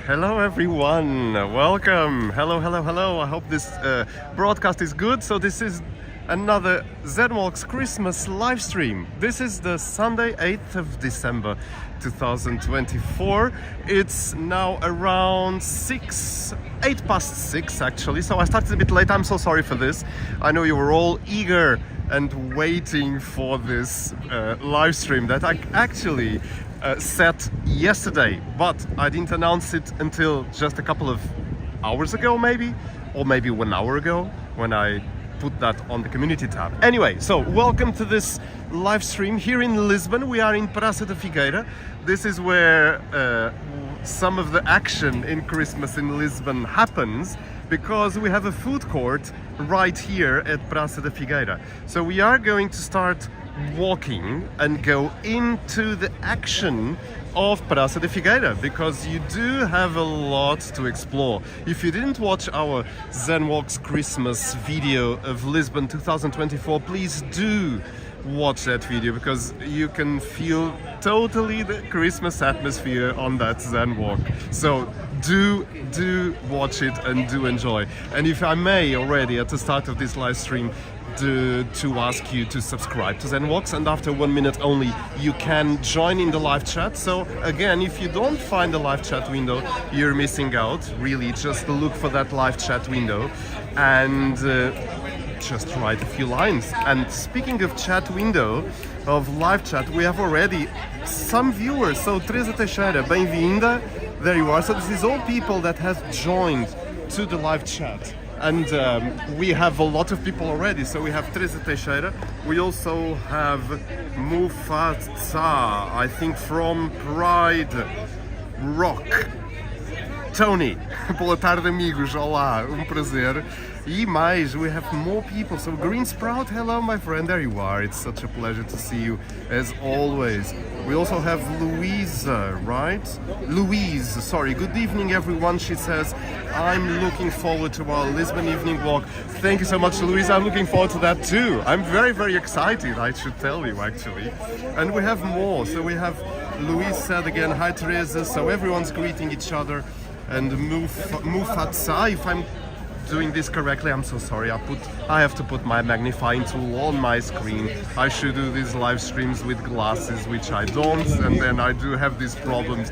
Hello everyone, welcome. Hello. I hope this broadcast is good. So this is another Zenwalk's Christmas live stream. This is the Sunday 8th of December 2024. It's now around 8 past 6 actually, so I started a bit late. I'm so sorry for this. I know you were all eager and waiting for this live stream that I actually set yesterday, but I didn't announce it until just a couple of hours ago, maybe 1 hour ago, when I put that on the community tab. Anyway, so welcome to this live stream here in Lisbon. We are in Praça de Figueira. This is where some of the action in Christmas in Lisbon happens, because we have a food court right here at Praça de Figueira. So we are going to start walking and go into the action of Praça de Figueira, because you do have a lot to explore. If you didn't watch our Zenwalk's Christmas video of Lisbon 2024, please do watch that video, because you can feel totally the Christmas atmosphere on that Zenwalk. So do watch it and do enjoy. And if I may already at the start of this live stream to ask you to subscribe to Zenwalks, and after 1 minute only you can join in the live chat. So again, if you don't find the live chat window, you're missing out. Really, just look for that live chat window and just write a few lines. And speaking of chat window, of live chat, we have already some viewers. So Teresa Teixeira, bem-vinda. There you are. So this is all people that have joined to the live chat. And we have a lot of people already. So we have Teresa Teixeira. We also have Mufatsa, I think from Pride Rock. Tony, boa tarde amigos, olá, prazer. E mais, we have more people. So Green Sprout, hello my friend, there you are. It's such a pleasure to see you as always. We also have Louisa, right? Louise, sorry. Good evening everyone, she says. I'm looking forward to our Lisbon evening walk. Thank you so much, Louise. I'm looking forward to that too. I'm very excited, I should tell you actually. And we have more. So we have Louise said again, hi Teresa. So everyone's greeting each other. And Mufatsa, if I'm doing this correctly, I'm so sorry. I have to put my magnifying tool on my screen. I should do these live streams with glasses, which I don't, and then I do have these problems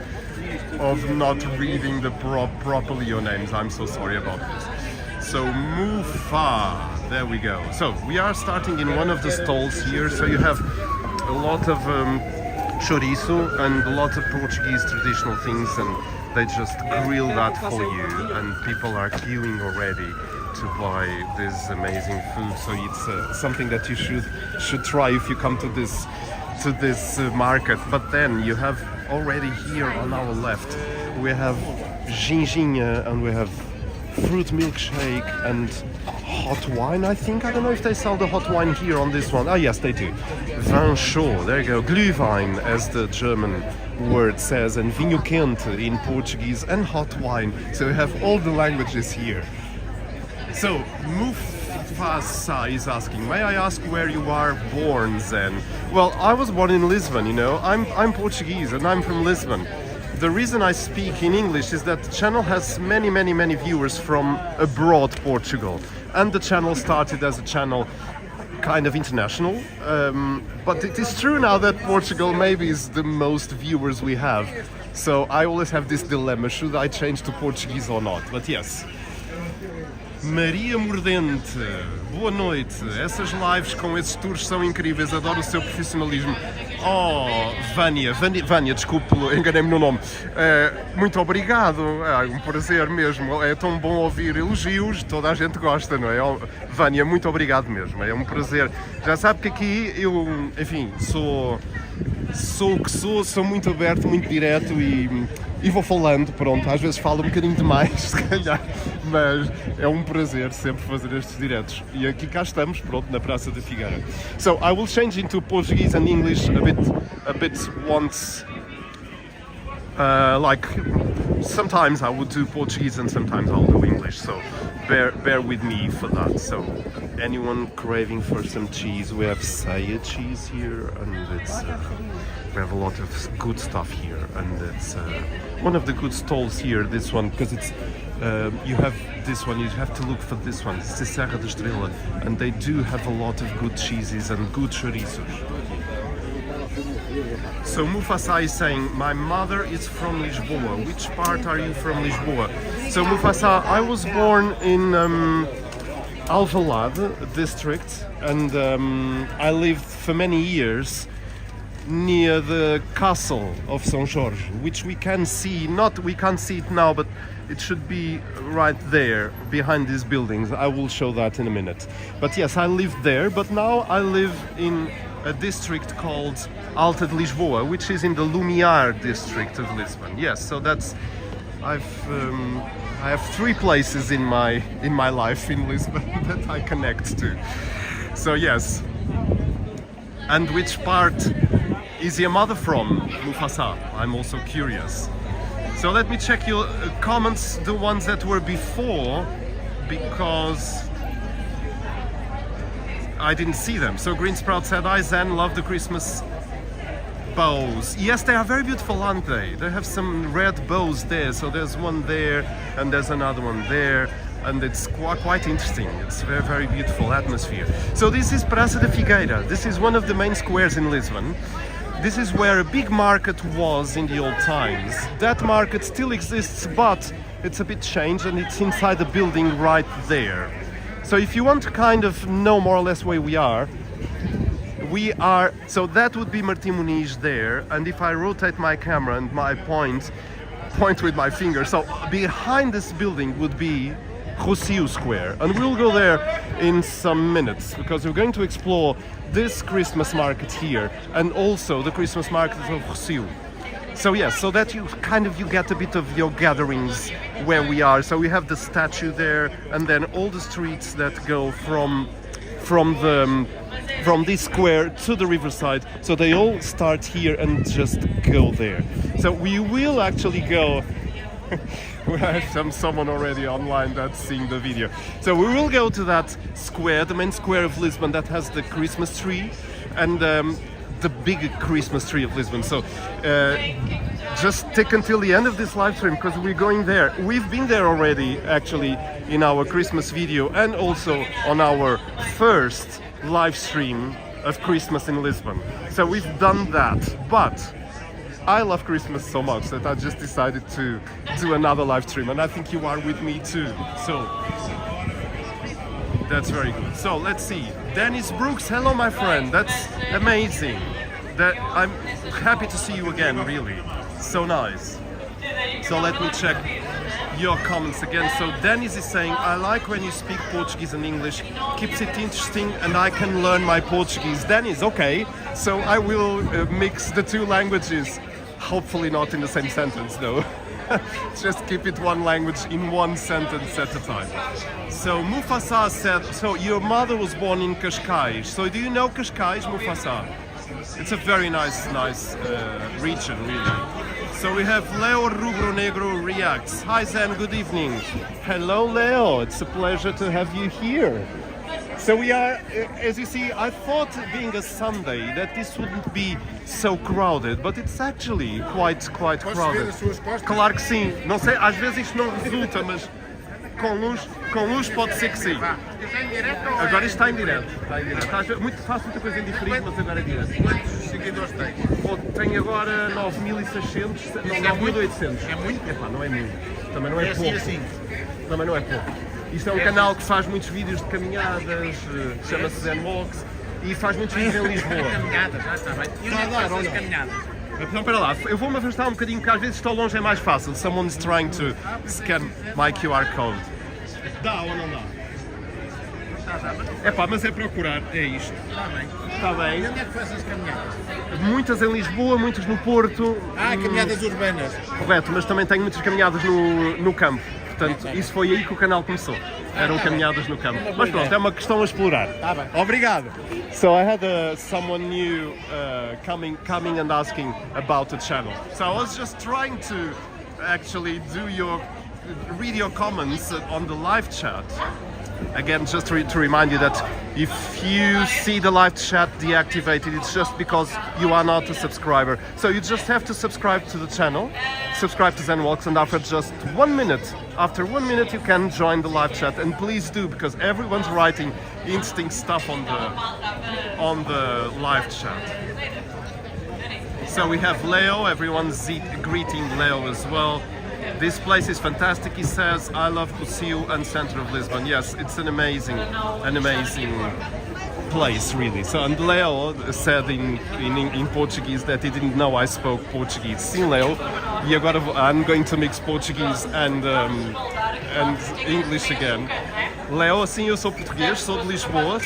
of not reading properly your names. I'm so sorry about this. So Mufa, there we go. So we are starting in one of the stalls here. So you have a lot of chorizo and a lot of Portuguese traditional things, and they just grill that for you, and people are queuing already to buy this amazing food. So it's something that you should try if you come to this market. But then you have already here on our left, we have ginginha and we have fruit milkshake and hot wine, I think. I don't know if they sell the hot wine here on this one. Oh yes, they do. Vin chaud, there you go. Gluwein, as the German word says, and vinho quente in Portuguese, and hot wine. So we have all the languages here. So Mufasa is asking, may I ask where you are born, Zen? Well, I was born in Lisbon, you know. I'm Portuguese and I'm from Lisbon. The reason I speak in English is that the channel has many viewers from abroad Portugal, and the channel started as a channel kind of international, but it is true now that Portugal maybe is the most viewers we have. So I always have this dilemma, should I change to Portuguese or not? But yes. Maria Mordente, boa noite. Essas lives com esses tours são incríveis, adoro o seu profissionalismo. Oh, Vânia, desculpe, enganei-me no nome. Muito obrigado, é um prazer mesmo. É tão bom ouvir elogios, toda a gente gosta, não é? Vânia, muito obrigado mesmo, é um prazer. Já sabe que aqui eu, enfim, sou o que sou muito aberto, muito direto e vou falando, pronto, às vezes falo um bocadinho demais, se calhar, mas é um prazer sempre fazer estes diretos. E aqui cá estamos, pronto, na Praça de Figueira. So I will change into Portuguese and English a bit once, like sometimes I would do Portuguese and sometimes I'll do English, so bear with me for that. So anyone craving for some cheese, we have Saya cheese here, and it's We have a lot of good stuff here, and it's one of the good stalls here. This one, because it's you have this one. You have to look for this one. It's the Serra da Estrela, and they do have a lot of good cheeses and good chouriços. So Mufasa is saying, my mother is from Lisboa. Which part are you from Lisboa? So Mufasa, I was born in Alvalade district, and I lived for many years near the castle of São Jorge, which we can see. We can't see it now, but it should be right there behind these buildings. I will show that in a minute. But yes, I lived there, but now I live in a district called Alta de Lisboa, which is in the Lumiar district of Lisbon. Yes, so that's I have 3 places in my life in Lisbon that I connect to. So yes. And which part is your mother from, Mufasa? I'm also curious. So let me check your comments, the ones that were before, because I didn't see them. So Green Sprout said, I Zen love the Christmas bows. Yes, they are very beautiful, aren't they? They have some red bows there. So there's one there and there's another one there. And it's quite interesting. It's a very, very beautiful atmosphere. So this is Praça da Figueira. This is one of the main squares in Lisbon. This is where a big market was in the old times. That market still exists, but it's a bit changed and it's inside the building right there. So if you want to kind of know more or less where we are, so that would be Martim Muniz there, and if I rotate my camera and my point with my finger, so behind this building would be Rossio Square, and we'll go there in some minutes because we're going to explore this Christmas market here and also the Christmas market of Rossio. So yes, so that you get a bit of your gatherings where we are. So we have the statue there, and then all the streets that go from this square to the riverside. So they all start here and just go there. So we will actually go. We have someone already online that's seeing the video. So we will go to that square, the main square of Lisbon that has the Christmas tree and the big Christmas tree of Lisbon. So just take until the end of this live stream because we're going there. We've been there already actually in our Christmas video and also on our first live stream of Christmas in Lisbon. So we've done that, but I love Christmas so much that I just decided to do another live stream, and I think you are with me too. So that's very good. So let's see. Dennis Brooks, hello my friend. That's amazing. I'm happy to see you again, really. So nice. So let me check your comments again. So Dennis is saying, I like when you speak Portuguese and English, keeps it interesting and I can learn my Portuguese. Dennis, okay. So I will mix the 2 languages. Hopefully not in the same sentence though. Just keep it one language in one sentence at a time. So Mufasa said, so your mother was born in Cascais. So do you know Cascais, Mufasa? It's a very nice region, really. So we have Leo Rubro Negro reacts. Hi Zen, good evening. Hello Leo, it's a pleasure to have you here. So we are, as you see, I thought being a Sunday that this wouldn't be so crowded, but it's actually quite crowded. Claro que sim. Não sei, às vezes isto não resulta, mas com luz pode ser que sim. Agora isto está em direto. Faço muita coisa em diferido, mas agora é direto. Quantos seguidores tens? Tenho agora 9.600, 9.800. É muito? Epá, não é muito. Também não é pouco. Assim. Também não é pouco. Isto é um canal que faz muitos vídeos de caminhadas, chama-se Zen Walks, e faz muitos vídeos em Lisboa. Caminhadas, já está bem. E onde é que faz as caminhadas? Então, espera lá, eu vou-me afastar um bocadinho, porque às vezes estou longe é mais fácil. Someone's trying to scan my QR code. Dá ou não dá? É pá, mas é procurar, é isto. Está bem. Está bem. E onde é que faz as caminhadas? Muitas em Lisboa, muitas no Porto. Caminhadas urbanas. Correto, mas também tenho muitas caminhadas no campo. Portanto, isso foi aí que o canal começou. Eram caminhadas no campo. Mas pronto, é uma questão a explorar. Tá bem. Obrigado. So I had someone new coming and asking about the channel. So I was just trying to actually read your comments on the live chat. again, just to remind you that if you see the live chat deactivated, it's just because you are not a subscriber. So you just have to subscribe to the channel, subscribe to Zenwalks, and after just 1 minute, you can join the live chat. And please do, because everyone's writing interesting stuff on the live chat. So we have Leo, everyone's greeting Leo as well. This place is fantastic, he says. I love Rossio and center of Lisbon. Yes, it's an amazing place, really. So, and Leo said in Portuguese that he didn't know I spoke Portuguese. Sim, Leo. E agora I'm going to mix Portuguese and English again. Leo, assim, eu sou português, sou de Lisboa,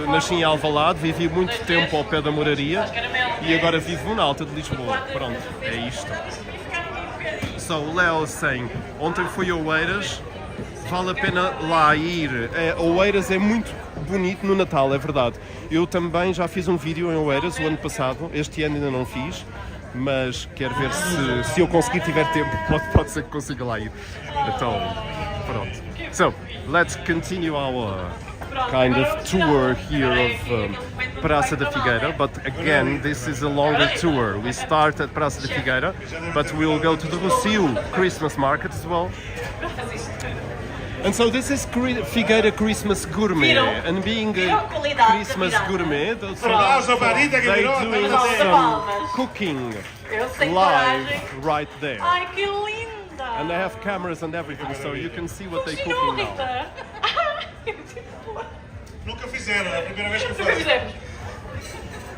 nasci em Alvalade, vivi muito tempo ao pé da moraria e agora vivo na Alta de Lisboa. Pronto, é isto. So Leo saying, ontem fui a Oeiras, vale a pena lá ir. Oeiras é muito bonito no Natal, é verdade. Eu também já fiz um vídeo em Oeiras o ano passado, este ano ainda não fiz, mas quero ver se eu conseguir, tiver tempo, pode ser que consiga lá ir. Então, pronto. So, let's continue our kind of tour here of Praça da Figueira, but again, this is a longer tour. We start at Praça da Figueira, but we'll go to the Rossio Christmas Market as well. And so this is Figueira Christmas Gourmet, and being a Christmas gourmet, they're doing some cooking live right there. Ai, que linda! And they have cameras and everything, so you can see what they're cooking now. Nunca fizeram, é a primeira vez que fazem.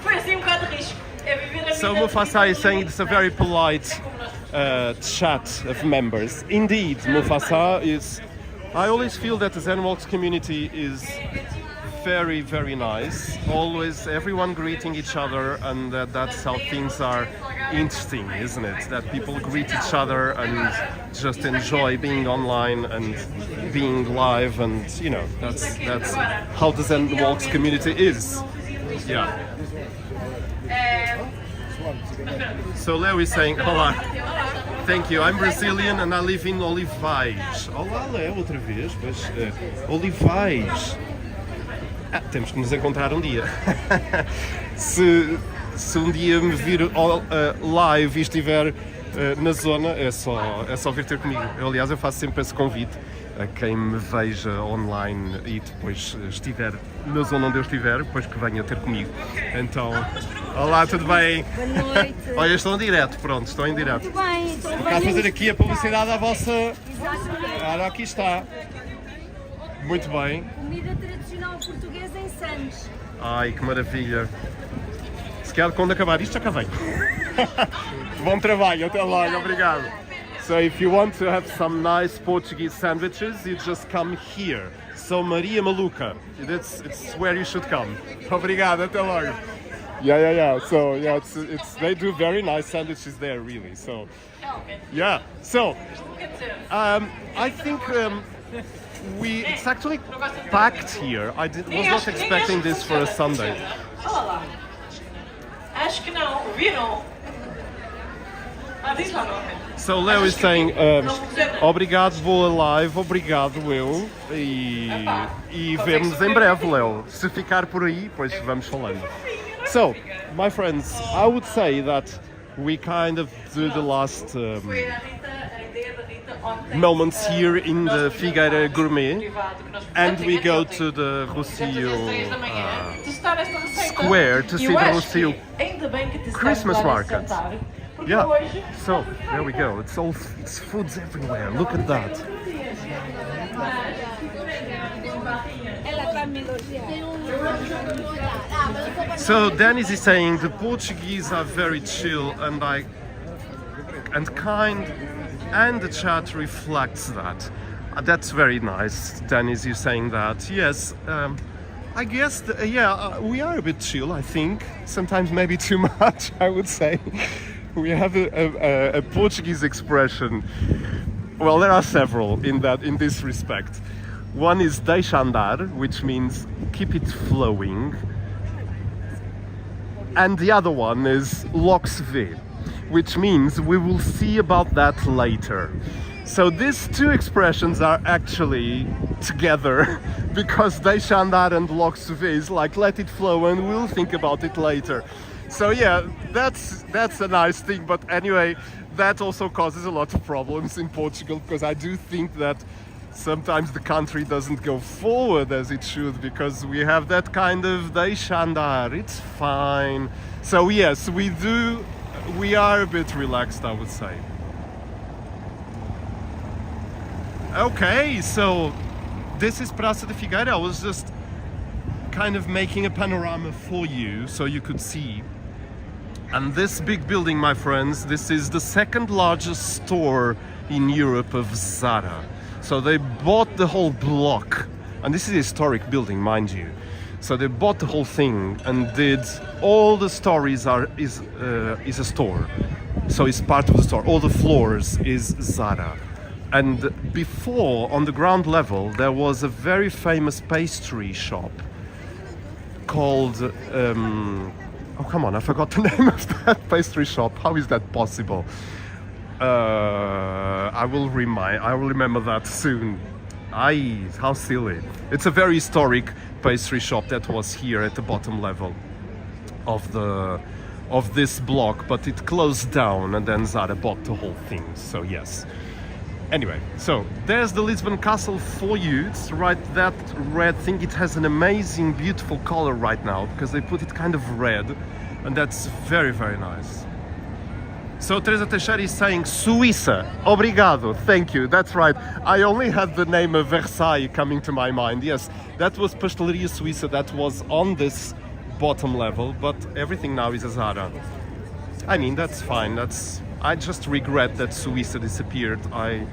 Foi assim bocado de risco. É viver a vida. So Mufasa is saying it's a very polite chat of members. Indeed, Mufasa is... I always feel that the Zenwalks community is very, very nice. Always everyone greeting each other, and that's how things are interesting, isn't it? That people greet each other and just enjoy being online and being live, and you know, that's how the Zenwalks community is. Yeah. So Leo is saying, olá, thank you, I'm Brazilian and I live in Olivais. Olá Leo, outra vez, mas Olivais. Temos que nos encontrar um dia. se um dia me vir live e estiver na zona, é só vir ter comigo. Aliás, eu faço sempre esse convite a quem me veja online e depois estiver na zona onde eu estiver, depois que venha ter comigo. Então, olá, tudo bem? Boa noite. Olha, estão em direto, pronto, estão em direto. Muito bem, estou Vou cá fazer aqui a publicidade à vossa... Exatamente. Ora, aqui está. Muito bem. Comida tradicional portuguesa em Santos. Ai, que maravilha. Se calhar quando acabar isto já cá vem. Bom trabalho, até logo, obrigado. So if you want to have some nice Portuguese sandwiches, you just come here. So Maria Maluca, it's where you should come. Obrigado, até logo. Yeah. So yeah, they do very nice sandwiches there, really. So yeah. So I think it's actually packed here. I was not expecting this for a Sunday. Olha lá. Acho que não. Viram? Diz lá, não. So Leo is saying, obrigado, boa live, obrigado eu, e vemos em breve, Leo. Se ficar por aí, pois vamos falando. So, my friends, I would say that we kind of do the last moments here in the Figueira Gourmet, and we go to the Rossio Square to see the Rossio Christmas Market. Yeah, so there we go. It's foods everywhere. Look at that. So Dennis is saying the Portuguese are very chill and kind, and the chat reflects that. That's very nice. Dennis, you saying that? Yes. I guess, we are a bit chill. I think sometimes maybe too much. I would say. We have a Portuguese expression. Well, there are several in this respect. One is deixa andar, which means keep it flowing, and the other one is logo se vê, which means we will see about that later. So these two expressions are actually together because deixa andar and logo se vê is like let it flow and we'll think about it later. So yeah, that's a nice thing, but anyway, that also causes a lot of problems in Portugal because I do think that sometimes the country doesn't go forward as it should because we have that kind of deixa andar, it's fine. So yes, we are a bit relaxed, I would say. Okay, so this is Praça de Figueira. I was just kind of making a panorama for you so you could see. And this big building, my friends, this is the second largest store in Europe of Zara. So they bought the whole block, and this is a historic building, mind you. So they bought the whole thing and did all the stories is a store. So it's part of the store. All the floors is Zara. And before, on the ground level, there was a very famous pastry shop called oh come on, I forgot the name of that pastry shop. How is that possible? I will remember that soon. How silly. It's a very historic pastry shop that was here at the bottom level of this block, but it closed down and then Zara bought the whole thing. So yes. Anyway, so there's the Lisbon Castle for you. It's right, that red thing. It has an amazing, beautiful color right now because they put it kind of red, and that's very, very nice. So Teresa Teixeira is saying Suíça. Obrigado. Thank you. That's right. I only had the name of Versailles coming to my mind. Yes, that was Pastelaria Suíça. That was on this bottom level, but everything now is a Zara. I mean, that's fine. I just regret that Suíça disappeared. I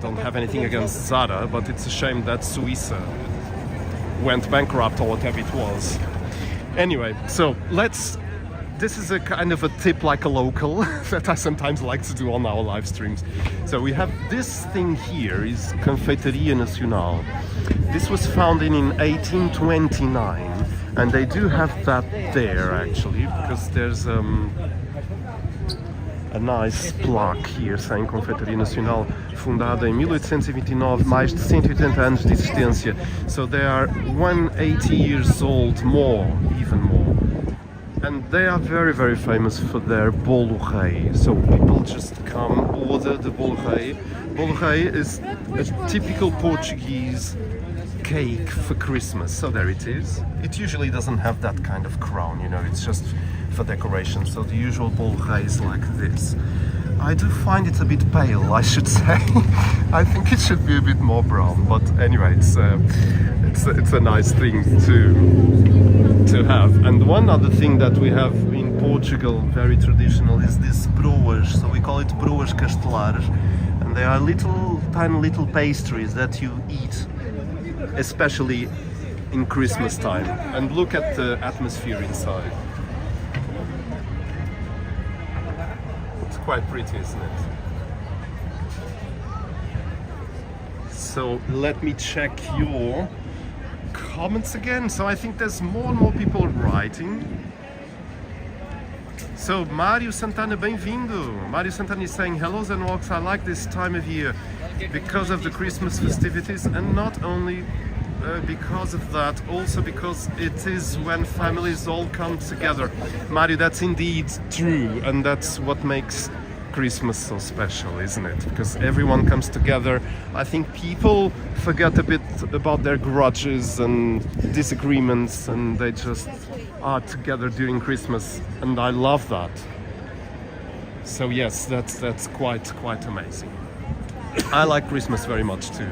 don't have anything against Zara, but it's a shame that Suíça went bankrupt or whatever it was. Anyway, so this is a kind of a tip like a local that I sometimes like to do on our live streams. So we have this thing here is Confeitaria Nacional. This was founded in 1829 and they do have that there actually because there's a nice plaque here saying Confeitaria Nacional, fundada em 1829, mais de 180 anos de existência. So they are 180 years old, even more. And they are very, very famous for their bolo rei. So people just come, order the bolo rei. Bolo rei is a typical Portuguese cake for Christmas. So there it is. It usually doesn't have that kind of crown, you know, it's just for decoration. So the usual bolo rei is like this. I do find it a bit pale, I should say. I think it should be a bit more brown, but anyway, it's a nice thing to have. And one other thing that we have in Portugal, very traditional, is this broas. So we call it broas castelares, and they are tiny little pastries that you eat, especially in Christmas time. And look at the atmosphere inside. It's quite pretty, isn't it? So let me check your comments again. So I think there's more and more people writing. So Mário Santana, bem-vindo. Mário Santana is saying, hello Zenwalks, I like this time of year because of the Christmas festivities, and not only because of that, also because it is when families all come together. Mário, that's indeed true, and that's what makes Christmas so special, isn't it? Because everyone comes together. I think people forget a bit about their grudges and disagreements, and they just are together during Christmas, and I love that. So yes, that's quite amazing. I like Christmas very much too.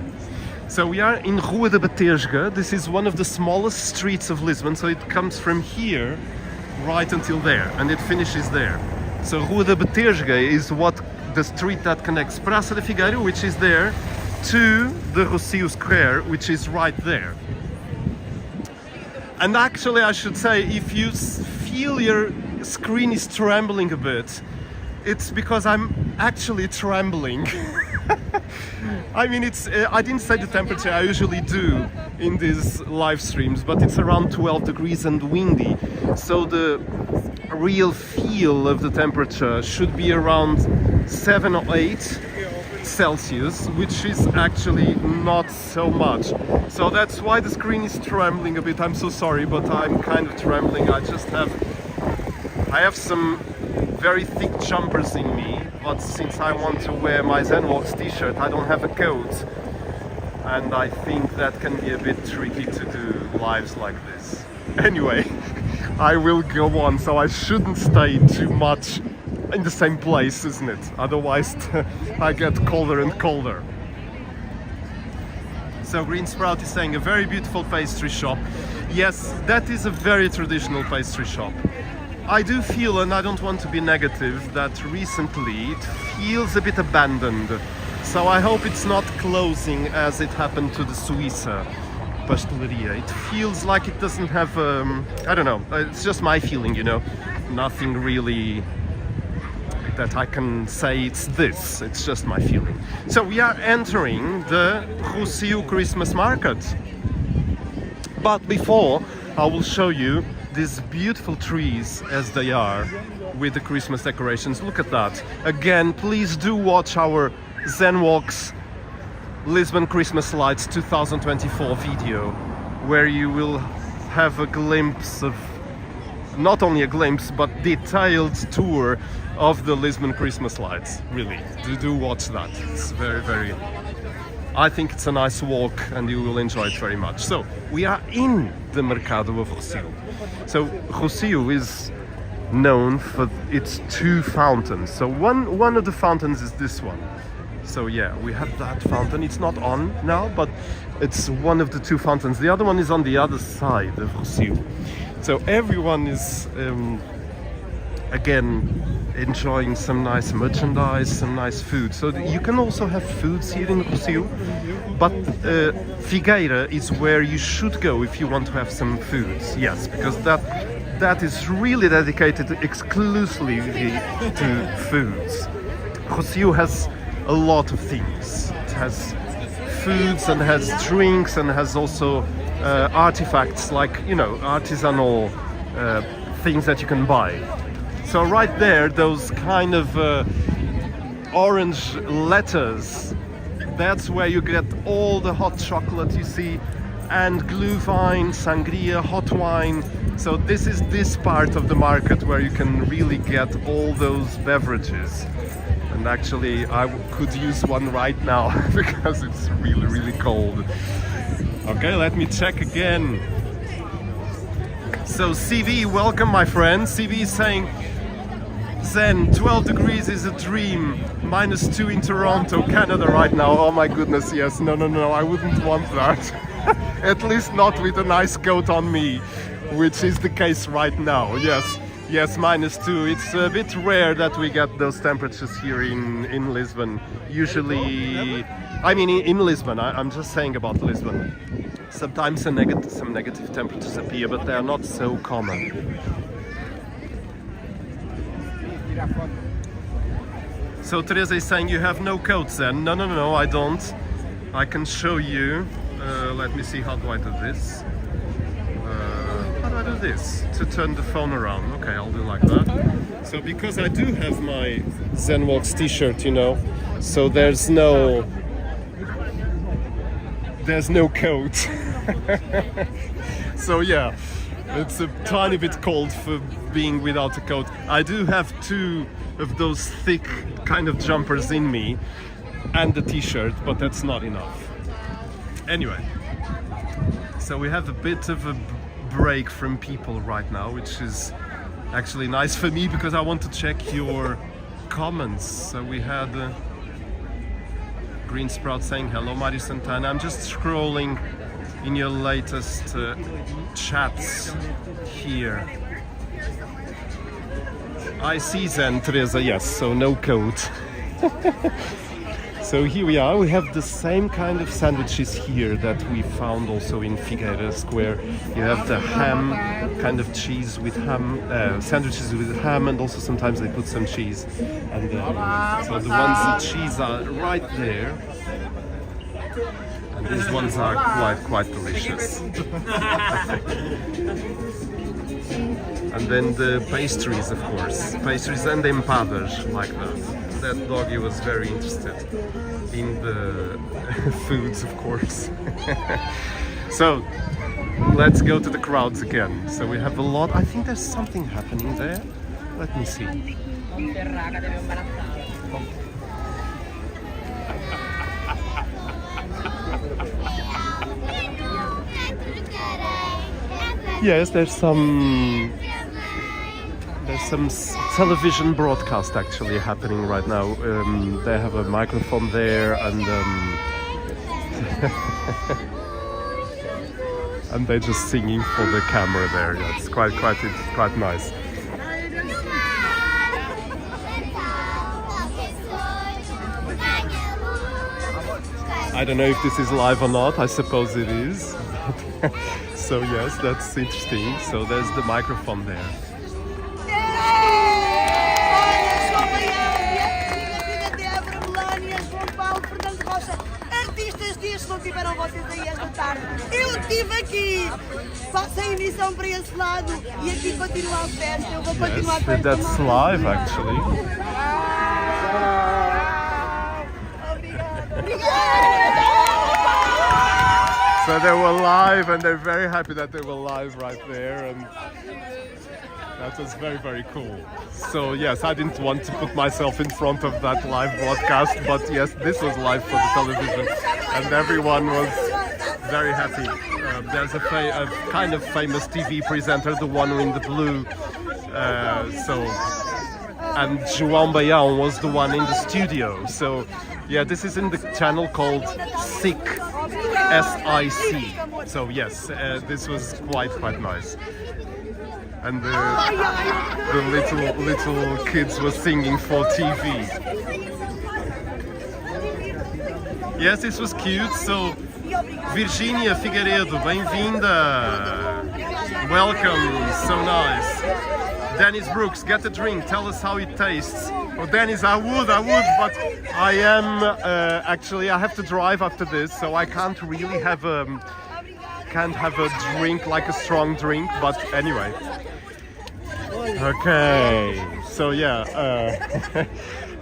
So we are in Rua de Batesga. This is one of the smallest streets of Lisbon, so it comes from here right until there, and it finishes there. So Rua de Batesga is the street that connects Praça de Figueira, which is there, to the Rossio Square, which is right there. And actually, I should say, if you feel your screen is trembling a bit, it's because I'm actually trembling. I mean, I didn't say the temperature, I usually do in these live streams, but it's around 12 degrees and windy. So the real feel of the temperature should be around 7 or 8. Celsius, which is actually not so much. So that's why the screen is trembling a bit. I'm so sorry, but I'm kind of trembling. I have some very thick jumpers in me, but since I want to wear my Zenwalks t-shirt, I don't have a coat. And I think that can be a bit tricky to do lives like this. Anyway, I will go on, so I shouldn't stay too much in the same place, isn't it? Otherwise I get colder and colder. So Green Sprout is saying a very beautiful pastry shop. Yes, that is a very traditional pastry shop. I do feel, and I don't want to be negative, that recently it feels a bit abandoned. So I hope it's not closing as it happened to the Suiza Pasteleria. It feels like it doesn't have, I don't know, it's just my feeling, you know. Nothing really that I can say it's this, it's just my feeling. So we are entering the Rossio Christmas Market. But before, I will show you these beautiful trees as they are with the Christmas decorations. Look at that. Again, please do watch our Zenwalks Lisbon Christmas Lights 2024 video, where you will have a glimpse of, not only a glimpse, but detailed tour of the Lisbon Christmas Lights. Really, do watch that. It's very, I think it's a nice walk and you will enjoy it very much. So, we are in the Mercado of Rossio. So, Rossio is known for its two fountains. So, one of the fountains is this one. So yeah, we have that fountain. It's not on now, but it's one of the two fountains. The other one is on the other side of Rossio. So everyone is, again, enjoying some nice merchandise, some nice food. So you can also have foods here in Rossio, but Figueira is where you should go if you want to have some foods. Yes, because that is really dedicated exclusively to foods. Rossio has a lot of things. It has foods and has drinks and has also artifacts like, you know, artisanal things that you can buy. So right there, those kind of orange letters, that's where you get all the hot chocolate you see, and Gluwein, Sangria, hot wine. So this is this part of the market where you can really get all those beverages. And actually I could use one right now because it's really cold. Okay, let me check again. So CV, welcome my friend. CV is saying, Zen, 12 degrees is a dream. -2 in Toronto, Canada right now. Oh my goodness, yes. No, I wouldn't want that. At least not with a nice coat on me, which is the case right now, yes. Yes, -2. It's a bit rare that we get those temperatures here in Lisbon. Usually, I mean in Lisbon, I'm just saying about Lisbon. Sometimes some negative temperatures appear, but they are not so common. So Teresa is saying you have no coats then? No, I don't. I can show you. Let me see, how do I do this? How do I do this? To turn the phone around. Okay, I'll do like that. So because I do have my Zenwalks t-shirt, you know, so there's no coat. So yeah, it's a tiny bit cold for being without a coat. I do have two of those thick kind of jumpers in me and the t-shirt, but that's not enough. Anyway, so we have a bit of a break from people right now, which is actually nice for me because I want to check your comments. So we had Green Sprout saying hello, Mario Santana. I'm just scrolling in your latest chats here. I see Zen, Teresa, yes, so no coat. So here we are, we have the same kind of sandwiches here that we found also in Figueira Square. You have the ham, kind of cheese with ham, sandwiches with ham, and also sometimes they put some cheese. And so the ones with cheese are right there. And these ones are quite delicious. And then the pastries, of course. Pastries and empadas, like that. that doggy was very interested in the foods, of course. So let's go to the crowds again. So we have a lot. I think there's something happening there. Let me see. Yes, there's some television broadcast actually happening right now. They have a microphone there, and and they're just singing for the camera there. Yeah, it's quite nice. I don't know if this is live or not. I suppose it is. So yes, that's interesting. So there's the microphone there. Não tiveram vocês aí esta tarde. Eu estive aqui, passei emissão para esse lado e aqui continua a festa. Eu vou continuar com esta. That's live actually. So they were live, and they're very happy that they were live right there, and that was very cool. So yes, I didn't want to put myself in front of that live broadcast, but yes, this was live for the television, and everyone was very happy. There's a kind of famous TV presenter, the one in the blue. And João Baião was the one in the studio. So yeah, this is in the channel called SIC, S-I-C. So yes, this was quite nice. And the little kids were singing for TV. Yes, this was cute. So Virginia Figueiredo, bem-vinda. Welcome, so nice. Dennis Brooks, get a drink, tell us how it tastes. Oh, Dennis, I would, but I am actually I have to drive after this, so I can't really have a drink, like a strong drink. But anyway, okay. So yeah,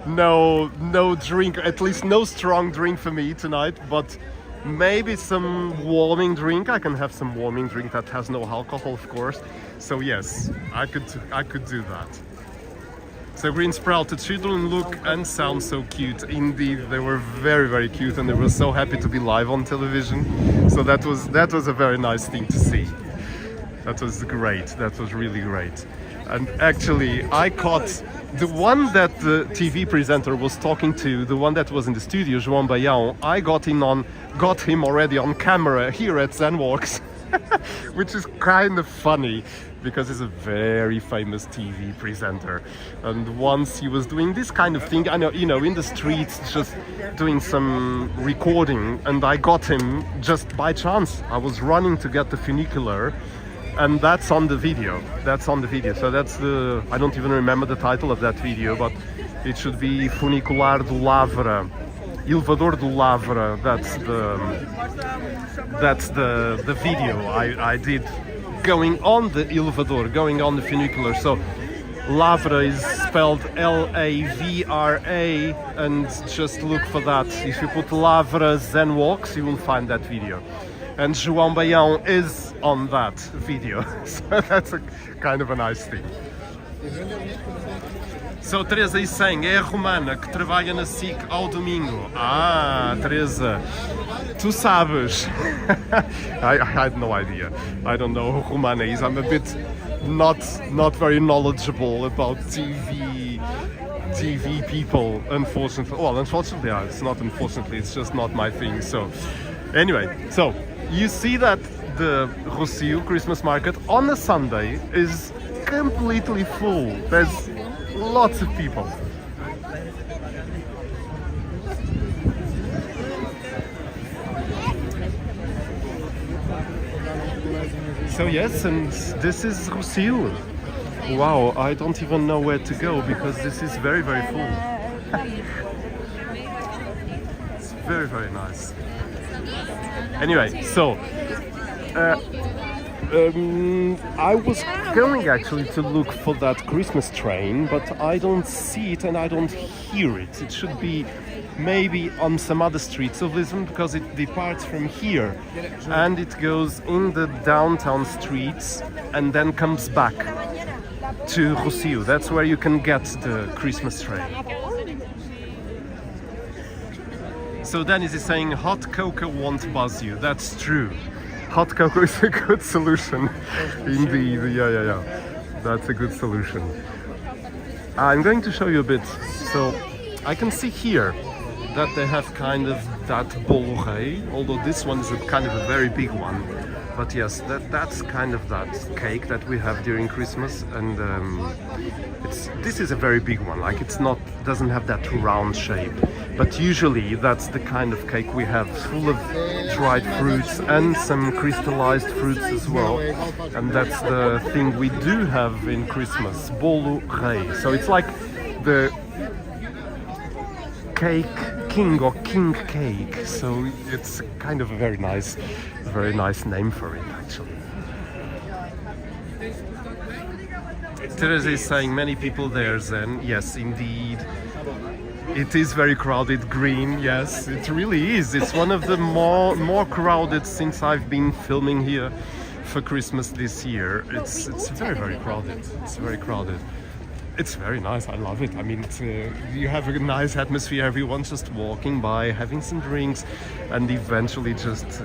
no drink, at least no strong drink for me tonight. But maybe some warming drink. I can have some warming drink that has no alcohol, of course. So yes, I could do that. So green sprouted children look and sound so cute. Indeed, they were very cute, and they were so happy to be live on television. So that was a very nice thing to see. That was great. That was really great. And actually, I caught the one that the TV presenter was talking to, the one that was in the studio, João Baião. I got him already on camera here at Zenwalks, which is kind of funny because he's a very famous TV presenter. And once he was doing this kind of thing, I know, in the streets, just doing some recording, and I got him just by chance. I was running to get the funicular, and that's on the video. So that's the, I don't even remember the title of that video, but it should be Funicular do Lavra, Elevador do Lavra. That's the video I did going on the elevador, going on the funicular. So Lavra is spelled L-A-V-R-A, and just look for that. If you put Lavra Zenwalks, you will find that video. And João Baião is on that video, so that's a kind of a nice thing. So Teresa is saying, é a romana que trabalha na SIC ao domingo. Ah, Teresa, tu sabes. I had no idea. I don't know who Romana is. I'm a bit not very knowledgeable about TV people, unfortunately. Well, unfortunately, yeah, it's not unfortunately, it's just not my thing. So anyway, so you see that the Rossio Christmas Market on a Sunday is completely full. There's lots of people. So yes, and this is Rossio. Wow, I don't even know where to go because this is very full. It's very nice. Anyway, so I was going actually to look for that Christmas train, but I don't see it and I don't hear it. It should be maybe on some other streets of Lisbon, because it departs from here and it goes in the downtown streets and then comes back to Rossio. That's where you can get the Christmas train. So Dennis is saying hot cocoa won't buzz you. That's true. Hot cocoa is a good solution. Indeed, yeah. That's a good solution. I'm going to show you a bit. So I can see here that they have kind of that bolo rei, although this one is kind of a very big one. But yes, that's kind of that cake that we have during Christmas, and this is a very big one. Like doesn't have that round shape, but usually that's the kind of cake we have, full of dried fruits and some crystallized fruits as well. And that's the thing we do have in Christmas, bolo rei. So it's like the cake king or king cake, so it's kind of a very nice name for it actually. Teresa is saying many people there, Zen. Yes, indeed. It is very crowded. Green, yes, it really is. It's one of the more crowded since I've been filming here for Christmas this year. It's very crowded. It's very crowded. It's very nice. I love it. I mean, you have a nice atmosphere. Everyone's just walking by, having some drinks, and eventually just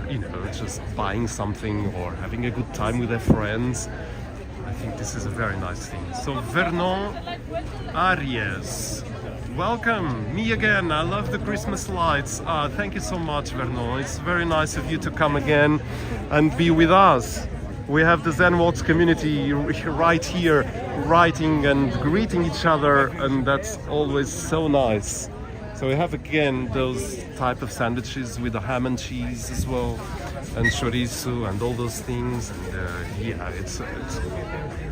buying something or having a good time with their friends. I think this is a very nice thing. So Vernon Arias, welcome. Me again. I love the Christmas lights. Thank you so much, Vernon. It's very nice of you to come again and be with us. We have the Zen Walks community right here, writing and greeting each other, and that's always so nice. So we have again those type of sandwiches with the ham and cheese as well, and chorizo and all those things. And yeah, it's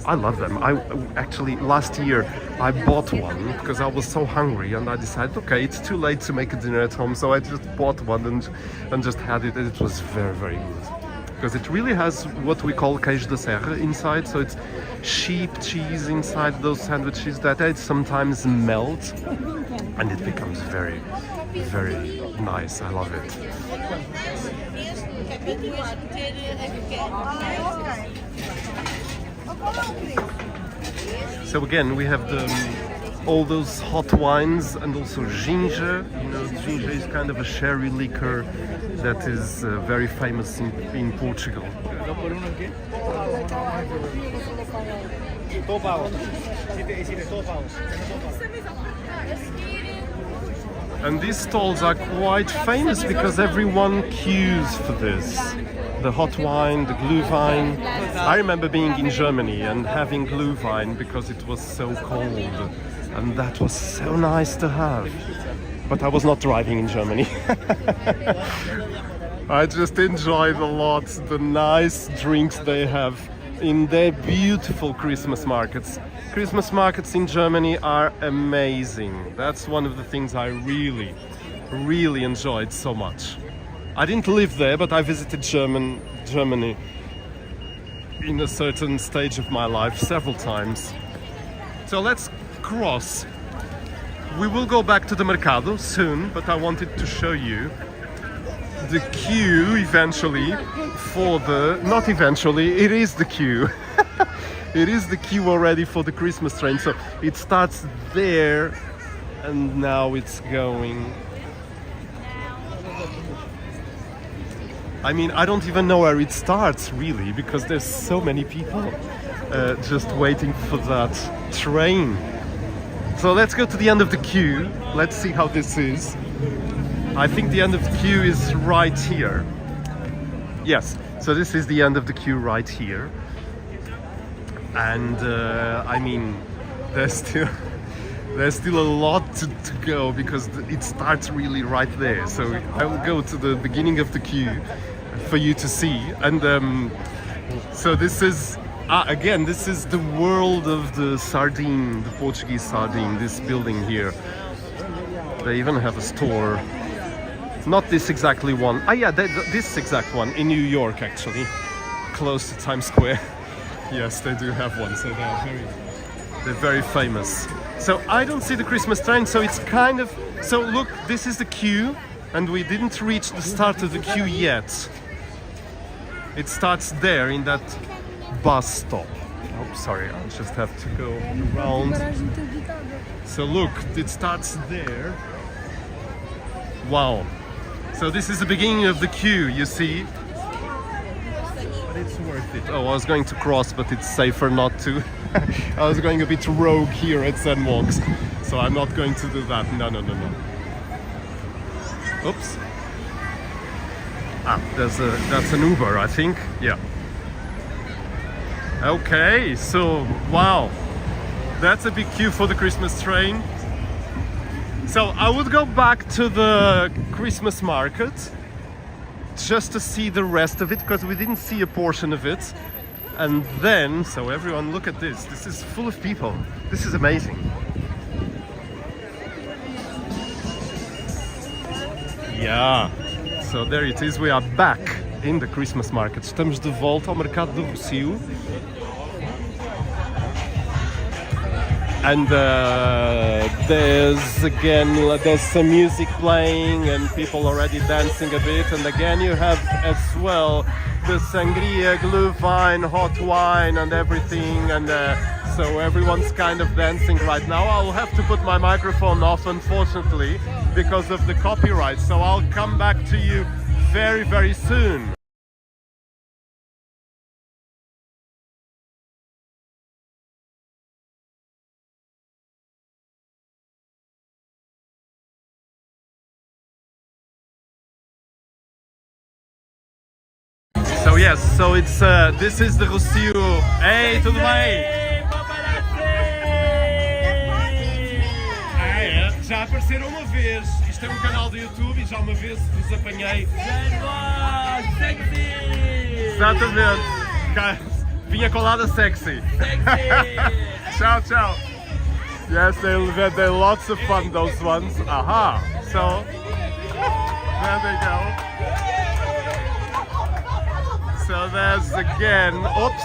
I love them. I actually last year I bought one because I was so hungry, and I decided, okay, it's too late to make a dinner at home, so I just bought one and just had it, and it was very good. Because it really has what we call queijo da serra inside, so it's sheep cheese inside those sandwiches that sometimes melt, and it becomes very nice. I love it. So again, we have all those hot wines and also ginger. You know, ginger is kind of a sherry liquor that is very famous in Portugal. And these stalls are quite famous because everyone queues for this. The hot wine, the Gluwein. I remember being in Germany and having Gluwein because it was so cold, and that was so nice to have. But I was not driving in Germany. I just enjoyed a lot the nice drinks they have in their beautiful Christmas markets. Christmas markets in Germany are amazing. That's one of the things I really enjoyed so much. I didn't live there, but I visited Germany in a certain stage of my life several times. So let's cross. We will go back to the Mercado soon, but I wanted to show you the queue eventually for the... Not eventually, it is the queue. It is the queue already for the Christmas train. So it starts there and now it's going... I mean, I don't even know where it starts really, because there's so many people just waiting for that train. So let's go to the end of the queue. Let's see how this is. I think the end of the queue is right here. Yes, so this is the end of the queue right here. And I mean, there's still a lot to go because it starts really right there. So I will go to the beginning of the queue for you to see. And so this is again, this is the world of the sardine, the Portuguese sardine, this building here. They even have a store. Not this exactly one. Ah yeah, this exact one in New York actually. close to Times Square. Yes, they do have one, so they're very famous. So I don't see the Christmas train, so it's kind of... So look, this is the queue, and we didn't reach the start of the queue yet. It starts there in that bus stop. Oh, sorry, I'll just have to go around. So look, it starts there. Wow. So this is the beginning of the queue, you see. But it's worth it. Oh, I was going to cross, but it's safer not to. I was going a bit rogue here at Zenwalks, so I'm not going to do that. No. Oops. Ah, that's an Uber, I think. Yeah. Okay, so wow, that's a big queue for the Christmas train. So I would go back to the Christmas market just to see the rest of it, because we didn't see a portion of it. And then, so everyone, look at this. This is full of people. This is amazing. Yeah. So there it is. We are back in the Christmas market. Estamos de volta ao mercado do Rossio. And there's some music playing and people already dancing a bit. And again, you have as well the Sangria, Gluwein, hot wine and everything. And so everyone's kind of dancing right now. I'll have to put my microphone off, unfortunately, because of the copyright. So I'll come back to you very, very soon. So yes, so it's this is the Rossio. Hey, tudo bem? Já apareceram uma vez. Isto é um canal do YouTube e já uma vez vos apanhei. Sexy! Exatamente. Vinha colada sexy. Ciao, ciao. Yes, they're lots of fun, those ones. Aha. So there they go. So there's again. Oops.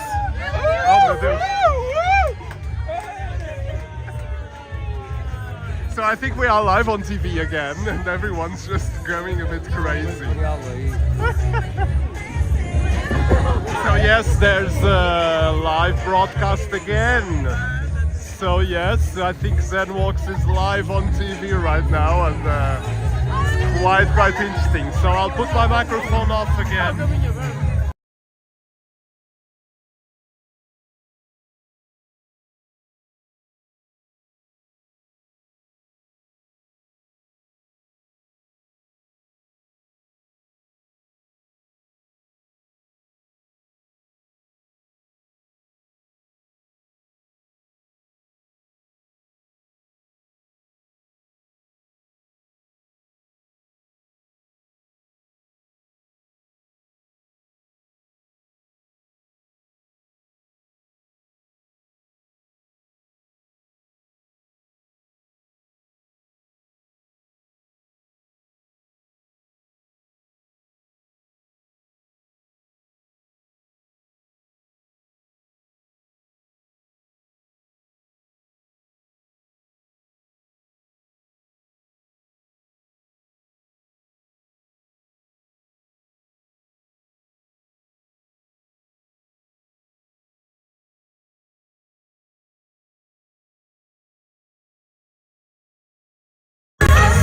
Oh my Deus. So I think we are live on TV again, and everyone's just going a bit crazy. So yes, there's a live broadcast again. So yes, I think Zenwalks is live on TV right now, and it's quite interesting. So I'll put my microphone off again.